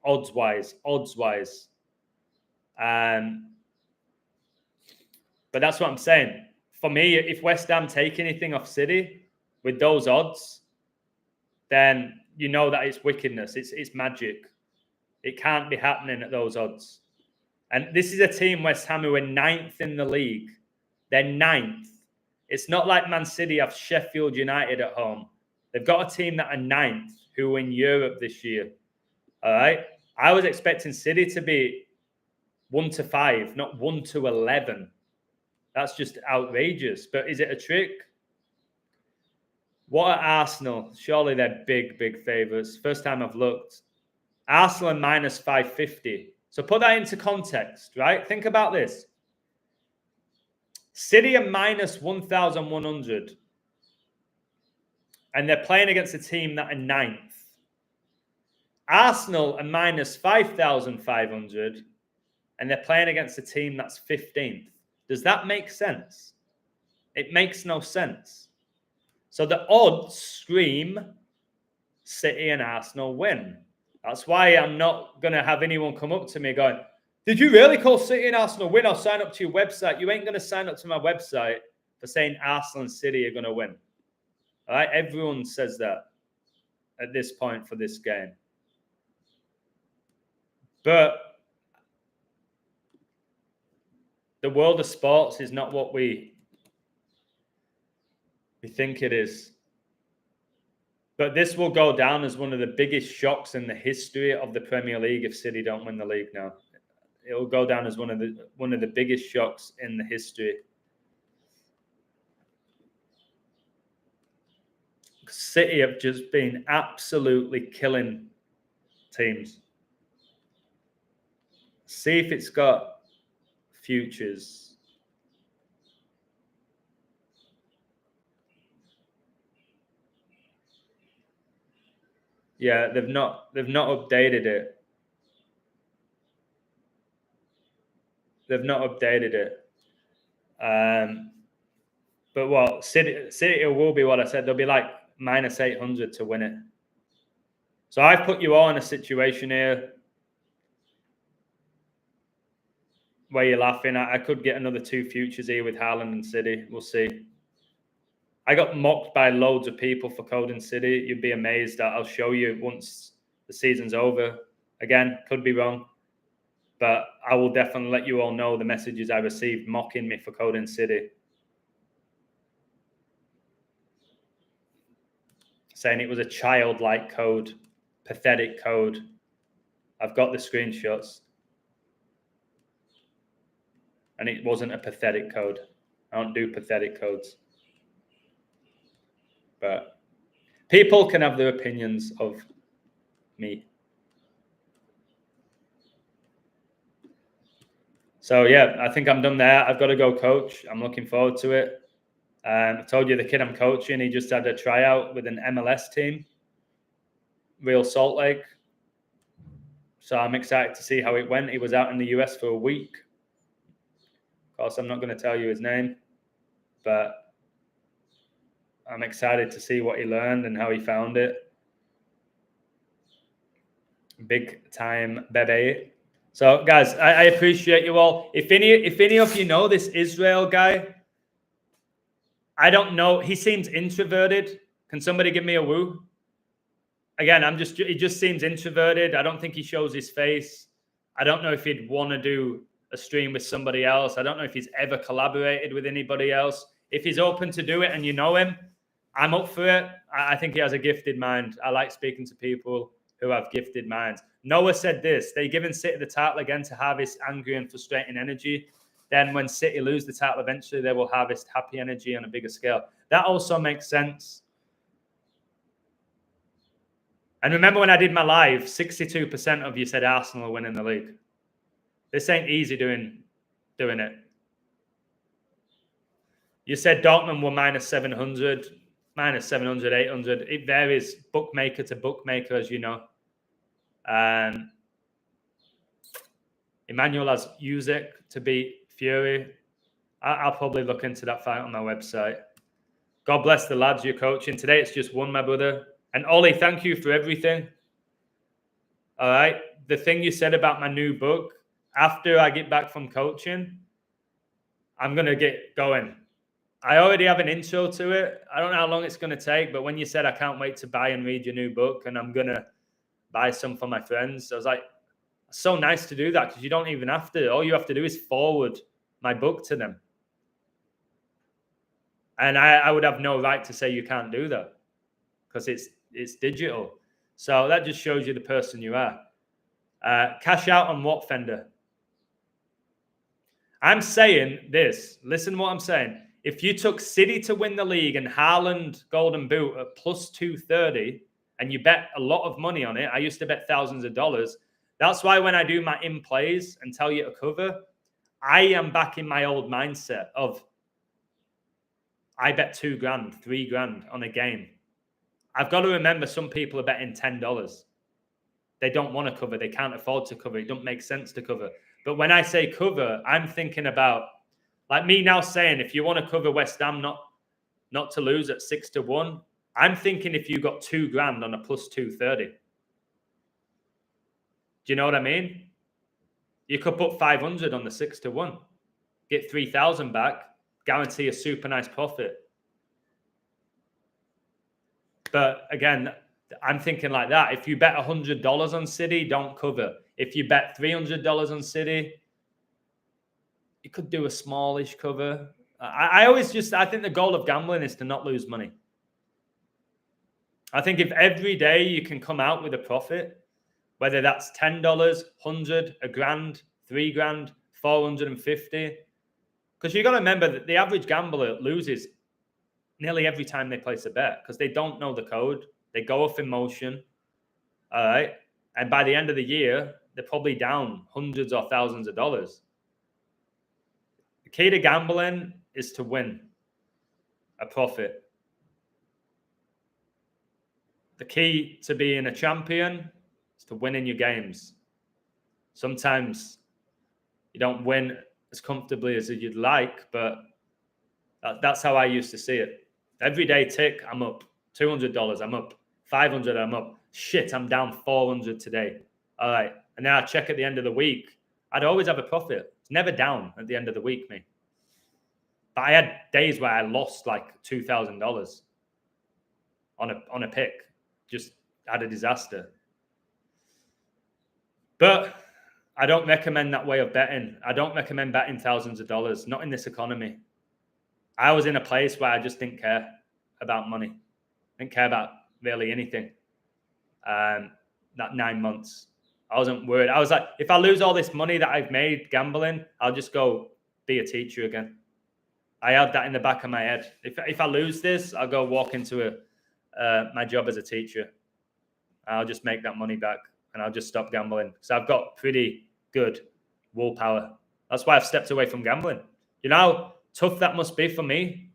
Odds-wise. But that's what I'm saying. For me, if West Ham take anything off City with those odds, then you know that it's wickedness. It's magic. It can't be happening at those odds. And this is a team, West Ham, who are 9th in the league. They're 9th. It's not like Man City have Sheffield United at home. They've got a team that are 9th who are in Europe this year. All right? I was expecting City to be 1-5, not 1-11. That's just outrageous. But is it a trick? What are Arsenal? Surely they're big, big favourites. First time I've looked. Arsenal are minus 550. So put that into context, right? Think about this. City are minus 1,100. And they're playing against a team that are 9th. Arsenal are minus 5,500. And they're playing against a team that's 15th. Does that make sense? It makes no sense. So the odds scream City and Arsenal win. That's why I'm not going to have anyone come up to me going, did you really call City and Arsenal win? I'll sign up to your website. You ain't going to sign up to my website for saying Arsenal and City are going to win. All right? Everyone says that at this point for this game. But the world of sports is not what we think it is. But this will go down as one of the biggest shocks in the history of the Premier League if City don't win the league now. It will go down as one of the biggest shocks in the history. City have just been absolutely killing teams. See if it's got futures. Yeah, they've not updated it. They've not updated it. But what City will be what I said. They'll be like minus 800 to win it. So I've put you all in a situation here where you're laughing. I could get another 2 futures here with Haaland and City. We'll see. I got mocked by loads of people for coding City. You'd be amazed. I'll show you once the season's over. Again, could be wrong. But I will definitely let you all know the messages I received mocking me for coding City. Saying it was a childlike code, pathetic code. I've got the screenshots. And it wasn't a pathetic code. I don't do pathetic codes. But people can have their opinions of me. So, yeah, I think I'm done there. I've got to go coach. I'm looking forward to it. I told you the kid I'm coaching, he just had a tryout with an MLS team, Real Salt Lake. So I'm excited to see how it went. He was out in the US for a week. Of course, I'm not going to tell you his name, but I'm excited to see what he learned and how he found it. Big time, baby. So, guys, I appreciate you all. If any of you know this Israel guy, I don't know. He seems introverted. Can somebody give me a woo? Again, he just seems introverted. I don't think he shows his face. I don't know if he'd want to do a stream with somebody else. I don't know if he's ever collaborated with anybody else. If he's open to do it and you know him, I'm up for it. I think he has a gifted mind. I like speaking to people who have gifted minds. Noah said this: they given City the title again to harvest angry and frustrating energy. Then when City lose the title, eventually they will harvest happy energy on a bigger scale. That also makes sense. And remember when I did my live, 62% of you said Arsenal are winning the league. This ain't easy doing it. You said Dortmund were minus 700, 800. It varies bookmaker to bookmaker, as you know. Emmanuel has Usyk to beat Fury. I'll probably look into that fight on my website. God bless the lads you're coaching. Today it's just one, my brother. And Ollie, thank you for everything. All right. The thing you said about my new book, after I get back from coaching, I'm going to get going. I already have an intro to it. I don't know how long it's going to take, but when you said I can't wait to buy and read your new book and I'm going to buy some for my friends, I was like, it's so nice to do that because you don't even have to. All you have to do is forward my book to them. And I would have no right to say you can't do that because it's digital. So that just shows you the person you are. Cash out on what, Fender? I'm saying this. Listen to what I'm saying. If you took City to win the league and Haaland Golden Boot at plus 230 and you bet a lot of money on it, I used to bet thousands of dollars. That's why when I do my in-plays and tell you to cover, I am back in my old mindset of I bet $2,000, $3,000 on a game. I've got to remember some people are betting $10. They don't want to cover. They can't afford to cover. It doesn't make sense to cover. But when I say cover, I'm thinking about, like me now saying, if you want to cover West Ham not to lose at 6-1, I'm thinking if you got $2,000 on a plus 230. Do you know what I mean? You could put 500 on the 6-1, get 3,000 back, guarantee a super nice profit. But again, I'm thinking like that. If you bet $100 on City, don't cover. If you bet $300 on City, you could do a smallish cover. I think the goal of gambling is to not lose money. I think if every day you can come out with a profit, whether that's $10, $100, $1,000, $3,000, 450, because you got to remember that the average gambler loses nearly every time they place a bet because they don't know the code. They go off emotion. All right. And by the end of the year, they're probably down hundreds or thousands of dollars. The key to gambling is to win a profit. The key to being a champion is to win in your games. Sometimes you don't win as comfortably as you'd like, but that's how I used to see it. Every day tick, I'm up. $200, I'm up. 500, I'm up. Shit, I'm down 400 today. All right. And then I check at the end of the week. I'd always have a profit. It's never down at the end of the week, me. But I had days where I lost like $2,000 on a pick. Just had a disaster. But I don't recommend that way of betting. I don't recommend betting thousands of dollars, not in this economy. I was in a place where I just didn't care about money. Didn't care about really anything. That 9 months, I wasn't worried. I was like, if I lose all this money that I've made gambling, I'll just go be a teacher again. I had that in the back of my head. If I lose this, I'll go walk into my job as a teacher. I'll just make that money back and I'll just stop gambling. So I've got pretty good willpower. That's why I've stepped away from gambling. You know how tough that must be for me,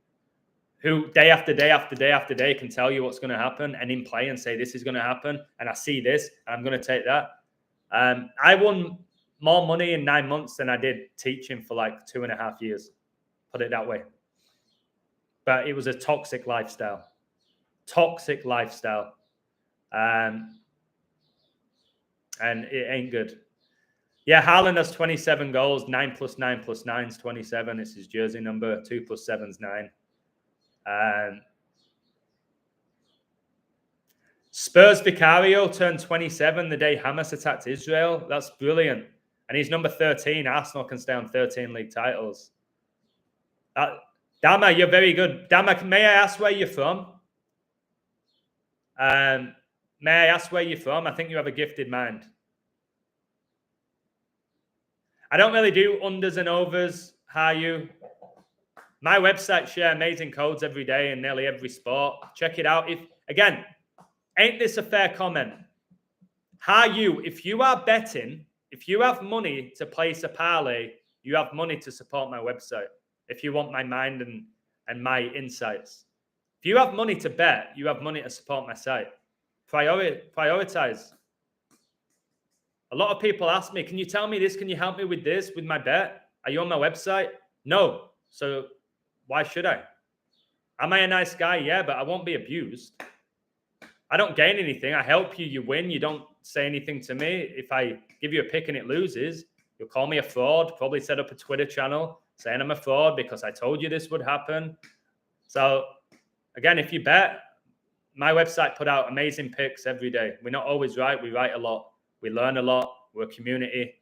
who day after day after day after day can tell you what's going to happen and in play and say this is going to happen and I see this and I'm going to take that. I won more money in 9 months than I did teaching for like 2.5 years. Put it that way. But it was a toxic lifestyle. Toxic lifestyle. and it ain't good. Yeah, Haaland has 27 goals. 9 plus 9 plus 9 is 27. It's his jersey number. 2 plus 7 is 9. Spurs Vicario turned 27 the day Hamas attacked Israel. That's brilliant. And he's number 13. Arsenal can stay on 13 league titles. Dama, you're very good. Dama, may I ask where you're from? May I ask where you're from? I think you have a gifted mind. I don't really do unders and overs. How are you? My website share amazing codes every day in nearly every sport. Check it out. Again, ain't this a fair comment? How are you? If you are betting, if you have money to place a parlay, you have money to support my website. If you want my mind and my insights. If you have money to bet, you have money to support my site. Prioritize. A lot of people ask me, can you tell me this? Can you help me with this, with my bet? Are you on my website? No. So why should I? Am I a nice guy? Yeah, but I won't be abused. I don't gain anything. I help you. You win. You don't say anything to me. If I give you a pick and it loses, you'll call me a fraud, probably set up a Twitter channel saying I'm a fraud because I told you this would happen. So again, if you bet, my website put out amazing picks every day. We're not always right. We write a lot. We learn a lot. We're a community.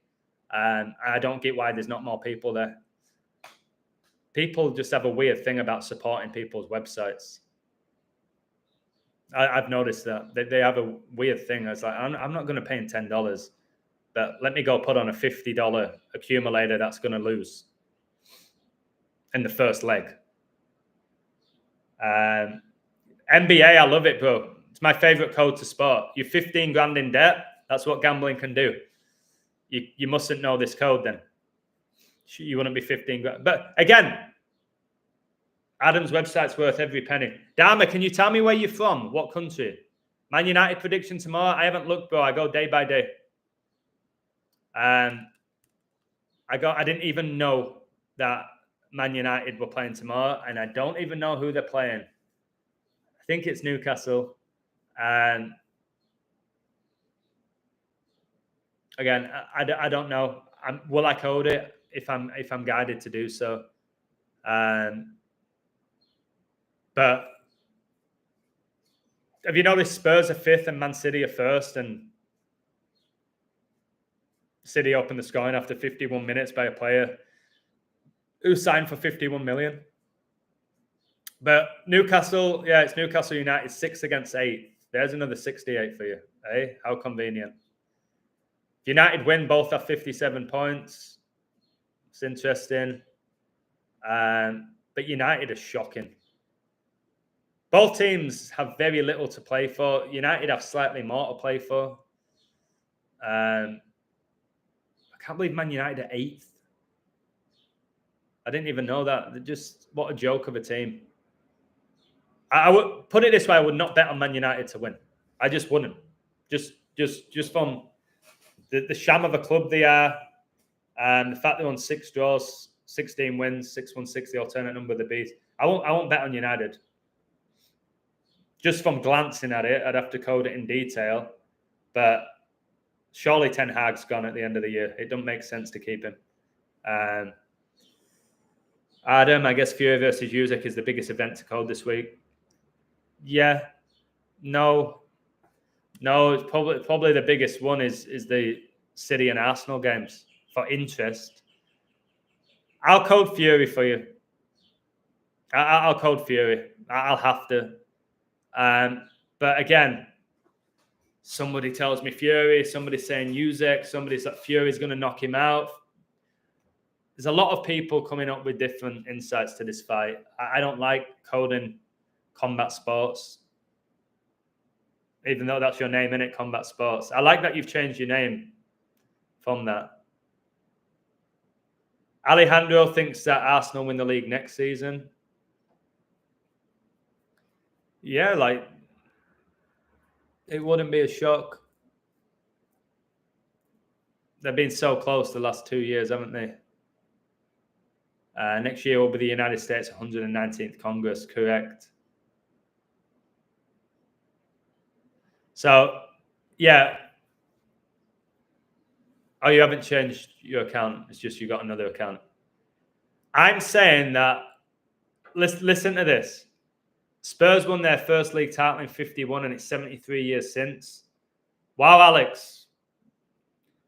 And I don't get why there's not more people there. People just have a weird thing about supporting people's websites. I've noticed that. They have a weird thing. It's like, I'm not going to pay $10, but let me go put on a $50 accumulator that's going to lose in the first leg. NBA, I love it, bro. It's my favorite code to sport. You're 15 grand in debt. That's what gambling can do. You mustn't know this code then. You wouldn't be 15 grand. But again, Adam's website's worth every penny. Dharma, can you tell me where you're from? What country? Man United prediction tomorrow? I haven't looked, bro. I go day by day. I didn't even know that Man United were playing tomorrow, and I don't even know who they're playing. I think it's Newcastle. And again, I don't know. Will I code it if I'm guided to do so? But have you noticed Spurs are 5th and Man City are 1st, and City opened the scoring after 51 minutes by a player who signed for 51 million. But Newcastle, yeah, it's Newcastle United 6 against 8. There's another 68 for you. Hey, how convenient. United win, both have 57 points. It's interesting. But United are shocking. Both teams have very little to play for. United have slightly more to play for. I can't believe Man United are 8th. I didn't even know that. Just what a joke of a team. I would put it this way: I would not bet on Man United to win. I just wouldn't. Just from the sham of a club they are, and the fact they're on 6 draws, 16 wins, 616 the alternate number of the beat. I won't bet on United. Just from glancing at it, I'd have to code it in detail. But surely Ten Hag's gone at the end of the year. It doesn't make sense to keep him. Adam, I guess Fury versus Usyk is the biggest event to code this week. Yeah. No. It's probably the biggest one is the City and Arsenal games for interest. I'll code Fury for you. I'll code Fury. I'll have to. But again, somebody tells me Fury, somebody's saying Usyk, somebody's like Fury's going to knock him out. There's a lot of people coming up with different insights to this fight. I don't like coding combat sports, even though that's your name, innit? Combat sports. I like that you've changed your name from that. Alejandro thinks that Arsenal win the league next season. Yeah, like, it wouldn't be a shock. They've been so close the last 2 years, haven't they? Next year will be the United States 119th Congress, correct? So, yeah, Oh, you haven't changed your account. It's just you got another account. I'm saying that, listen to this. Spurs won their first league title in 51 and it's 73 years since. Wow, Alex.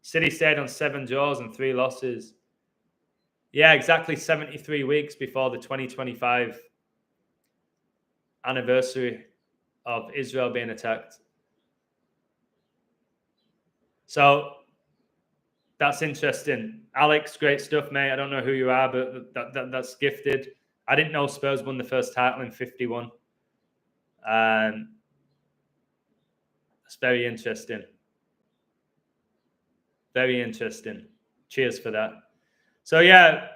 City stayed on 7 draws and 3 losses. Yeah, exactly 73 weeks before the 2025 anniversary of Israel being attacked. So that's interesting. Alex, great stuff, mate. I don't know who you are, but that's gifted. I didn't know Spurs won the first title in 51. That's very interesting. Very interesting. Cheers for that. So, yeah,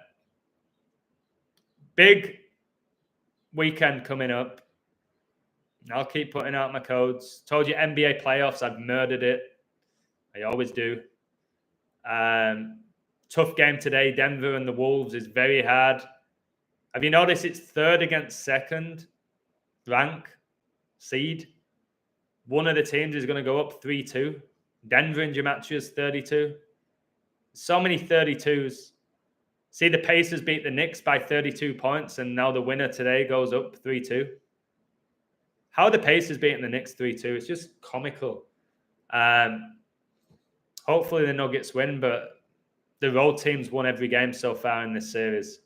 big weekend coming up. I'll keep putting out my codes. Told you NBA playoffs, I've murdered it. I always do. Tough game today. Denver and the Wolves is very hard. Have you noticed it's third against second rank seed? One of the teams is going to go up 3-2. Denver in Gematria's 32. So many 32s. See, the Pacers beat the Knicks by 32 points, and now the winner today goes up 3-2. How are the Pacers beating the Knicks 3-2? It's just comical. Hopefully the Nuggets win, but the road teams won every game so far in this series.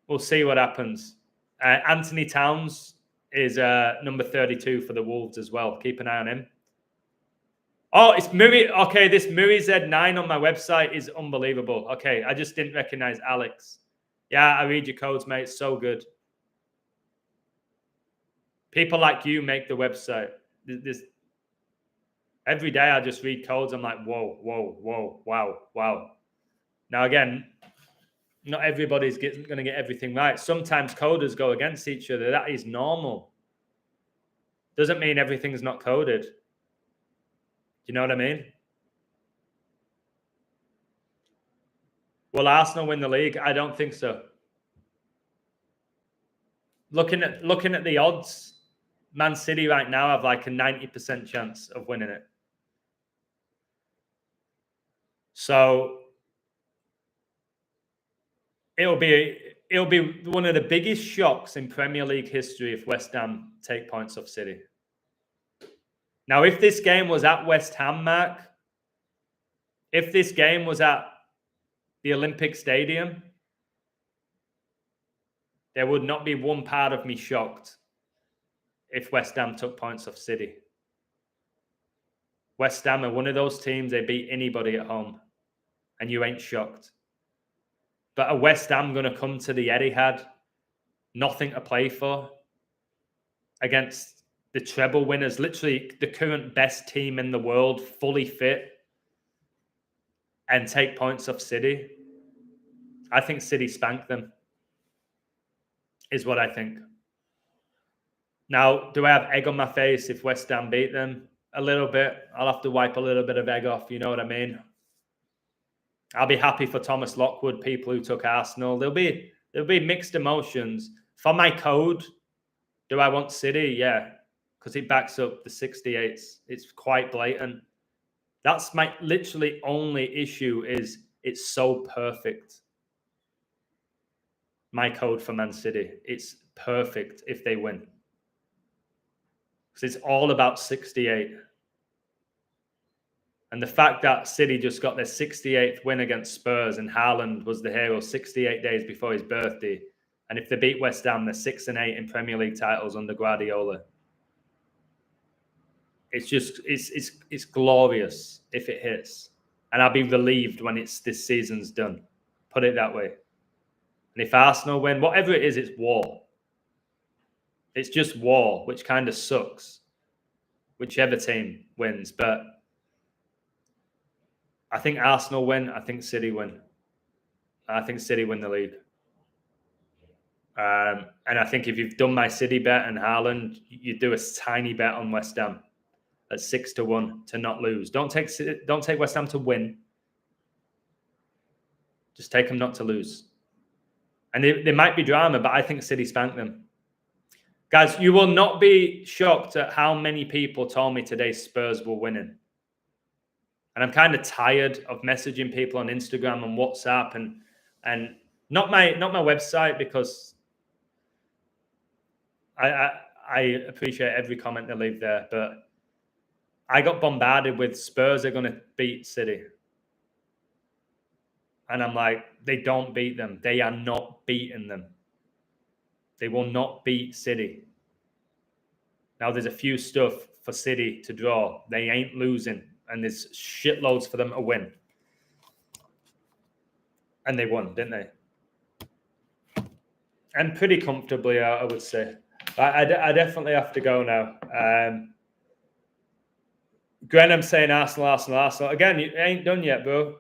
We'll see what happens. Anthony Towns is number 32 for the Wolves as well. Keep an eye on him. Oh, it's Murray. Okay, this Murray Z9 on my website is unbelievable. Okay, I just didn't recognize Alex. Yeah, I read your codes, mate. So good. People like you make the website. Every day I just read codes. I'm like, whoa, whoa, whoa, wow, wow. Now, again, not everybody's going to get everything right. Sometimes coders go against each other. That is normal. Doesn't mean everything's not coded. You know what I mean? Will Arsenal win the league? I don't think so. Looking at the odds, Man City right now have like a 90% chance of winning it. So it'll be one of the biggest shocks in Premier League history if West Ham take points off City. Now, if this game was at West Ham, Mark, if this game was at the Olympic Stadium, there would not be one part of me shocked if West Ham took points off City. West Ham are one of those teams, they beat anybody at home, and you ain't shocked. But are West Ham going to come to the Etihad, nothing to play for, against the treble winners, literally the current best team in the world, fully fit, and take points off City? I think City spanked them, is what I think. Now, do I have egg on my face if West Ham beat them? A little bit. I'll have to wipe a little bit of egg off, you know what I mean? I'll be happy for Thomas Lockwood, people who took Arsenal. There'll be mixed emotions. For my code, do I want City? Yeah, because it backs up the 68s. It's quite blatant. That's my literally only issue is it's so perfect. My code for Man City. It's perfect if they win. Because it's all about 68. And the fact that City just got their 68th win against Spurs and Haaland was the hero 68 days before his birthday. And if they beat West Ham, they're 6-8 in Premier League titles under Guardiola. It's just, it's glorious if it hits. And I'll be relieved when this season's done. Put it that way. And if Arsenal win, whatever it is, it's war. It's just war, which kind of sucks. Whichever team wins. But I think Arsenal win. I think City win. I think City win the league. And I think if you've done my City bet and Haaland, you do a tiny bet on West Ham at 6-1 to not lose. Don't take West Ham to win. Just take them not to lose. And they might be drama, but I think City spanked them. Guys, you will not be shocked at how many people told me today Spurs were winning. And I'm kind of tired of messaging people on Instagram and WhatsApp and not my website, because I appreciate every comment they leave there, but I got bombarded with Spurs are going to beat City. And I'm like, they don't beat them. They are not beating them. They will not beat City. Now, there's a few stuff for City to draw. They ain't losing. And there's shitloads for them to win. And they won, didn't they? And pretty comfortably, I would say. I definitely have to go now. Grenham saying Arsenal. Again, you ain't done yet, bro.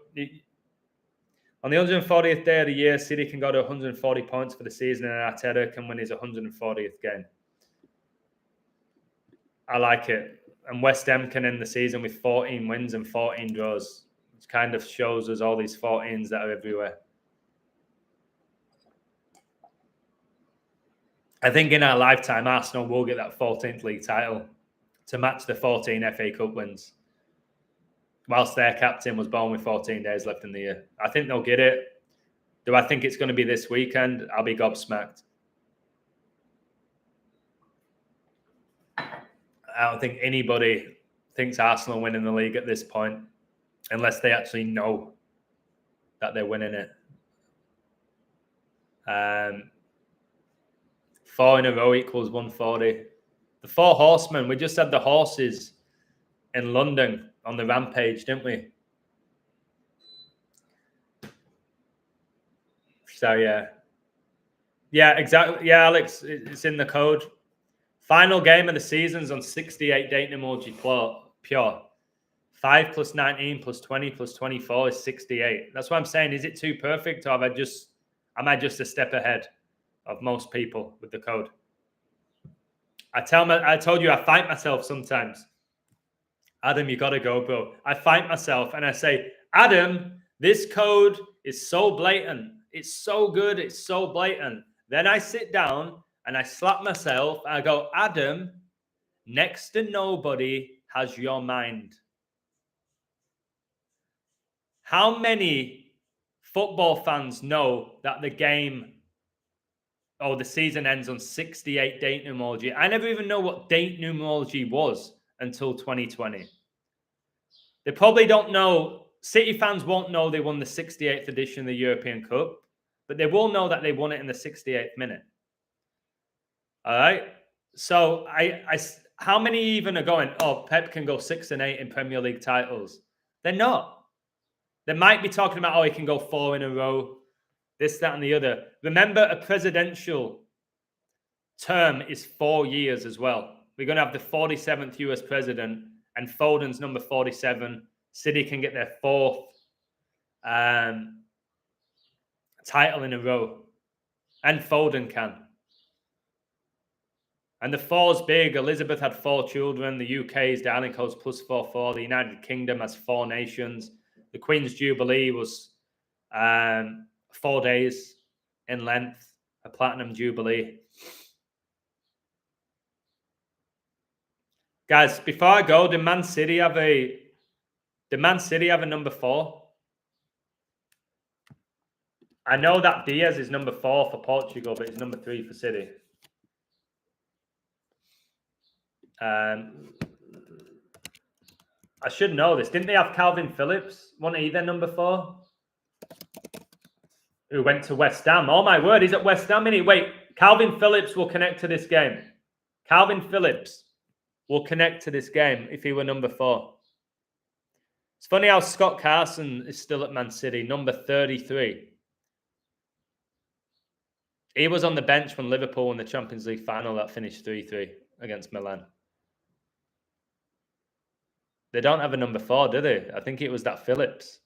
On the 140th day of the year, City can go to 140 points for the season, and Arteta can win his 140th game. I like it. And West Ham can end the season with 14 wins and 14 draws, which kind of shows us all these 14s that are everywhere. I think in our lifetime, Arsenal will get that 14th league title to match the 14 FA Cup wins, whilst their captain was born with 14 days left in the year. I think they'll get it. Do I think it's going to be this weekend? I'll be gobsmacked. I don't think anybody thinks Arsenal winning the league at this point, unless they actually know that they're winning it. 4 in a row equals 140. The 4 horsemen, we just had the horses in London on the rampage, didn't we? So, yeah. Yeah, exactly. Yeah, Alex, it's in the code. Final game of the season's on 68 date emoji pure. 5 plus 19 plus 20 plus 24 is 68. That's what I'm saying. Is it too perfect, or am I just a step ahead of most people with the code? I told you I fight myself sometimes. Adam, you got to go, bro. I fight myself and I say, Adam, this code is so blatant. It's so good. It's so blatant. Then I sit down and I slap myself. And I go, Adam, next to nobody has your mind. How many football fans know that the game or the season ends on 68 date numerology? I never even know what date numerology was until 2020. They probably don't know. City fans won't know they won the 68th edition of the European Cup, but they will know that they won it in the 68th minute. All right. So how many even are going, oh, Pep can go 6 and 8 in Premier League titles? They're not. They might be talking about, oh, he can go 4 in a row, this, that, and the other. Remember, a presidential term is 4 years as well. We're going to have the 47th US president, and Foden's number 47. City can get their 4th title in a row. And Foden can. And the 4's big. Elizabeth had 4 children. The UK's Darling Coast plus 4. The United Kingdom has 4 nations. The Queen's Jubilee was 4 days in length. A platinum jubilee. Guys, before I go, did Man City have a number 4? I know that Diaz is number 4 for Portugal, but he's number 3 for City. I should know this. Didn't they have Calvin Phillips? Wasn't he their number 4? Who went to West Ham. Oh, my word. He's at West Ham, isn't he? Wait, Calvin Phillips will connect to this game. Calvin Phillips will connect to this game if he were number 4. It's funny how Scott Carson is still at Man City, number 33. He was on the bench when Liverpool won the Champions League final that finished 3-3 against Milan. They don't have a number 4, do they? I think it was that Phillips.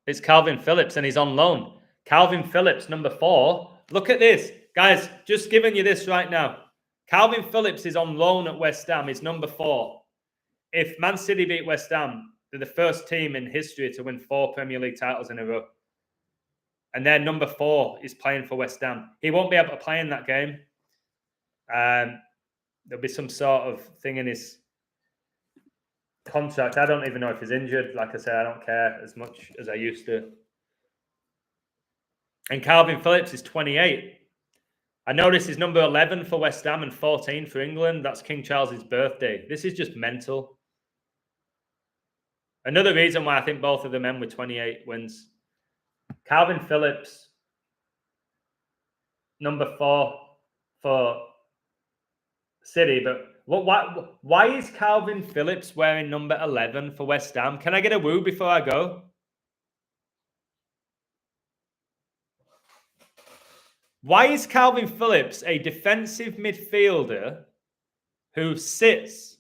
It's Calvin Phillips, and he's on loan. Calvin Phillips, number 4. Look at this. Guys, just giving you this right now. Calvin Phillips is on loan at West Ham. He's number 4. If Man City beat West Ham, they're the first team in history to win 4 Premier League titles in a row. And their number 4 is playing for West Ham. He won't be able to play in that game. There'll be some sort of thing in his contract. I don't even know if he's injured. Like I said, I don't care as much as I used to. And Calvin Phillips is 28. I notice he's number 11 for West Ham and 14 for England. That's King Charles's birthday. This is just mental. Another reason why I think both of them end with 28 wins. Calvin Phillips, number 4 for City. But why is Calvin Phillips wearing number 11 for West Ham? Can I get a woo before I go? Why is Calvin Phillips a defensive midfielder who sits?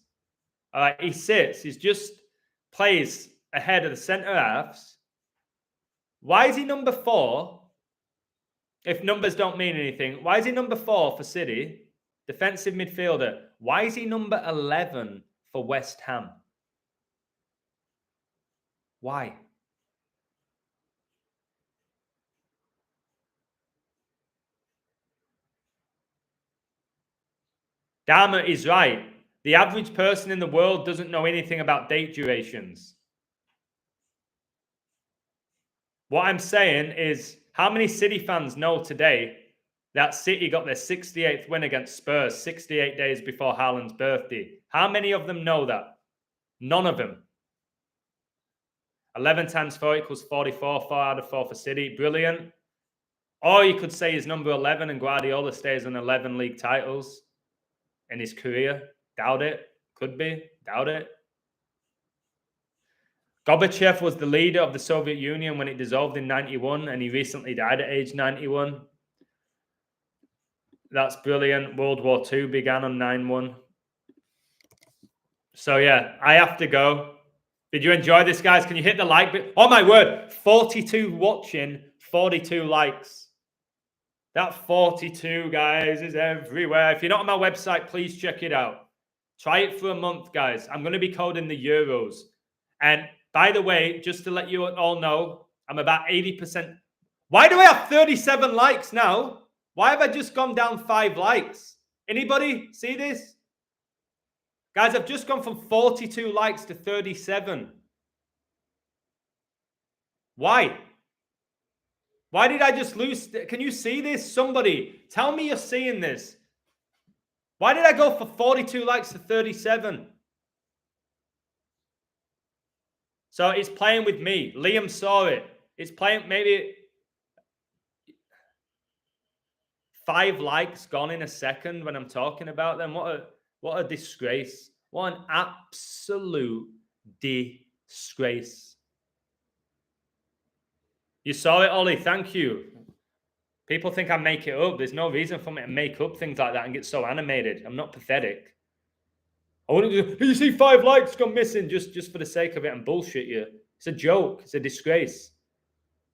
He just plays ahead of the centre halves. Why is he number 4? If numbers don't mean anything, why is he number 4 for City? Defensive midfielder. Why is he number 11 for West Ham? Why? Dharma is right. The average person in the world doesn't know anything about date durations. What I'm saying is, how many City fans know today that City got their 68th win against Spurs 68 days before Haaland's birthday? How many of them know that? None of them. 11 times 4 equals 44. 4 out of 4 for City. Brilliant. Or you could say he's number 11 and Guardiola stays on 11 league titles in his career. Doubt it. Could be. Doubt it. Gorbachev was the leader of the Soviet Union when it dissolved in 91, and he recently died at age 91. That's brilliant. World War II began on 9/1. So, yeah, I have to go. Did you enjoy this, guys? Can you hit the like button? Oh, my word. 42 watching, 42 likes. That 42, guys, is everywhere. If you're not on my website, please check it out. Try it for a month, guys. I'm going to be coding the Euros. And by the way, just to let you all know, I'm about 80%. Why do I have 37 likes now? Why have I just gone down 5 likes? Anybody see this? Guys, I've just gone from 42 likes to 37. Why? Why did I just lose? Can you see this? Somebody, tell me you're seeing this. Why did I go from 42 likes to 37? So it's playing with me. Liam saw it. It's playing, maybe 5 likes gone in a second when I'm talking about them. What a disgrace. What an absolute disgrace. You saw it, Ollie. Thank you. People think I make it up. There's no reason for me to make up things like that and get so animated. I'm not pathetic. I wouldn't go, did you see 5 likes gone missing just for the sake of it and bullshit you? It's a joke. It's a disgrace.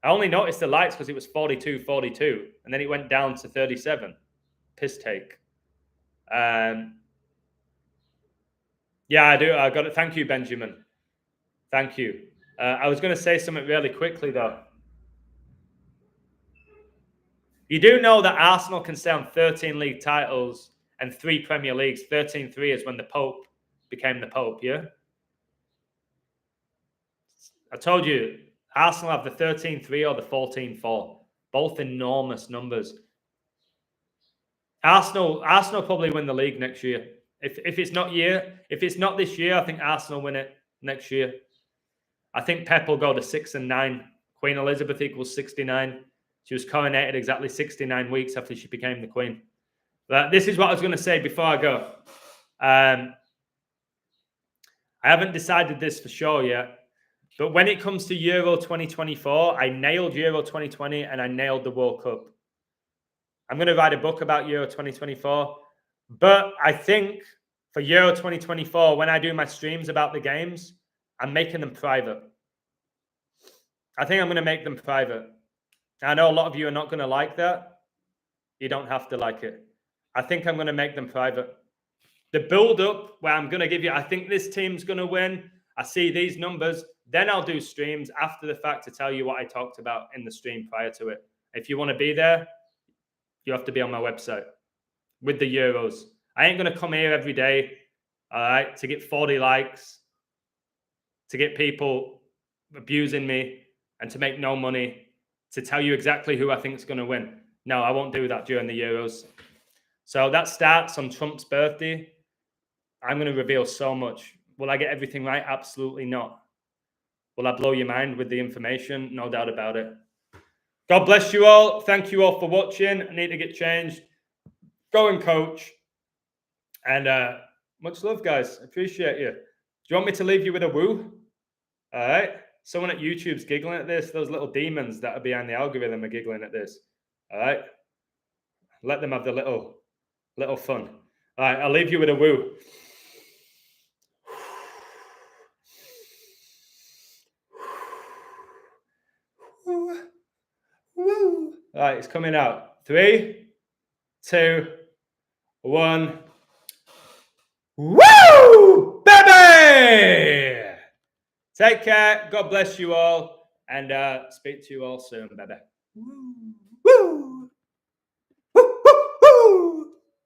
I only noticed the likes because it was 42, and then it went down to 37. Piss take. Yeah, I do. I got it. Thank you, Benjamin. Thank you. I was going to say something really quickly, though. You do know that Arsenal can stay on 13 league titles and 3 Premier Leagues. 13-3 is when the Pope became the Pope, yeah? I told you, Arsenal have the 13-3 or the 14-4. Both enormous numbers. Arsenal probably win the league next year. If it's not this year, I think Arsenal win it next year. I think Pep will go to 6 and 9. Queen Elizabeth equals 69. She was coronated exactly 69 weeks after she became the Queen. But this is what I was going to say before I go. I haven't decided this for sure yet. But when it comes to Euro 2024, I nailed Euro 2020 and I nailed the World Cup. I'm going to write a book about Euro 2024. But I think for Euro 2024, when I do my streams about the games, I'm making them private. I think I'm going to make them private. I know a lot of you are not going to like that. You don't have to like it. I think I'm going to make them private. The build-up where I'm going to give you, I think this team's going to win. I see these numbers. Then I'll do streams after the fact to tell you what I talked about in the stream prior to it. If you want to be there, you have to be on my website with the Euros. I ain't going to come here every day, all right, to get 40 likes. to get people abusing me and to make no money, to tell you exactly who I think is going to win. No, I won't do that during the Euros. So that starts on Trump's birthday. I'm going to reveal so much. Will I get everything right? Absolutely not. Will I blow your mind with the information? No doubt about it. God bless you all. Thank you all for watching. I need to get changed. Go and coach. And much love, guys. Appreciate you. Do you want me to leave you with a woo? All right. Someone at YouTube's giggling at this. Those little demons that are behind the algorithm are giggling at this. All right. Let them have the little fun. All right. I'll leave you with a woo. Woo. All right. It's coming out. 3, 2, 1. Woo! Baby! Take care. God bless you all. And speak to you all soon, baby. Woo.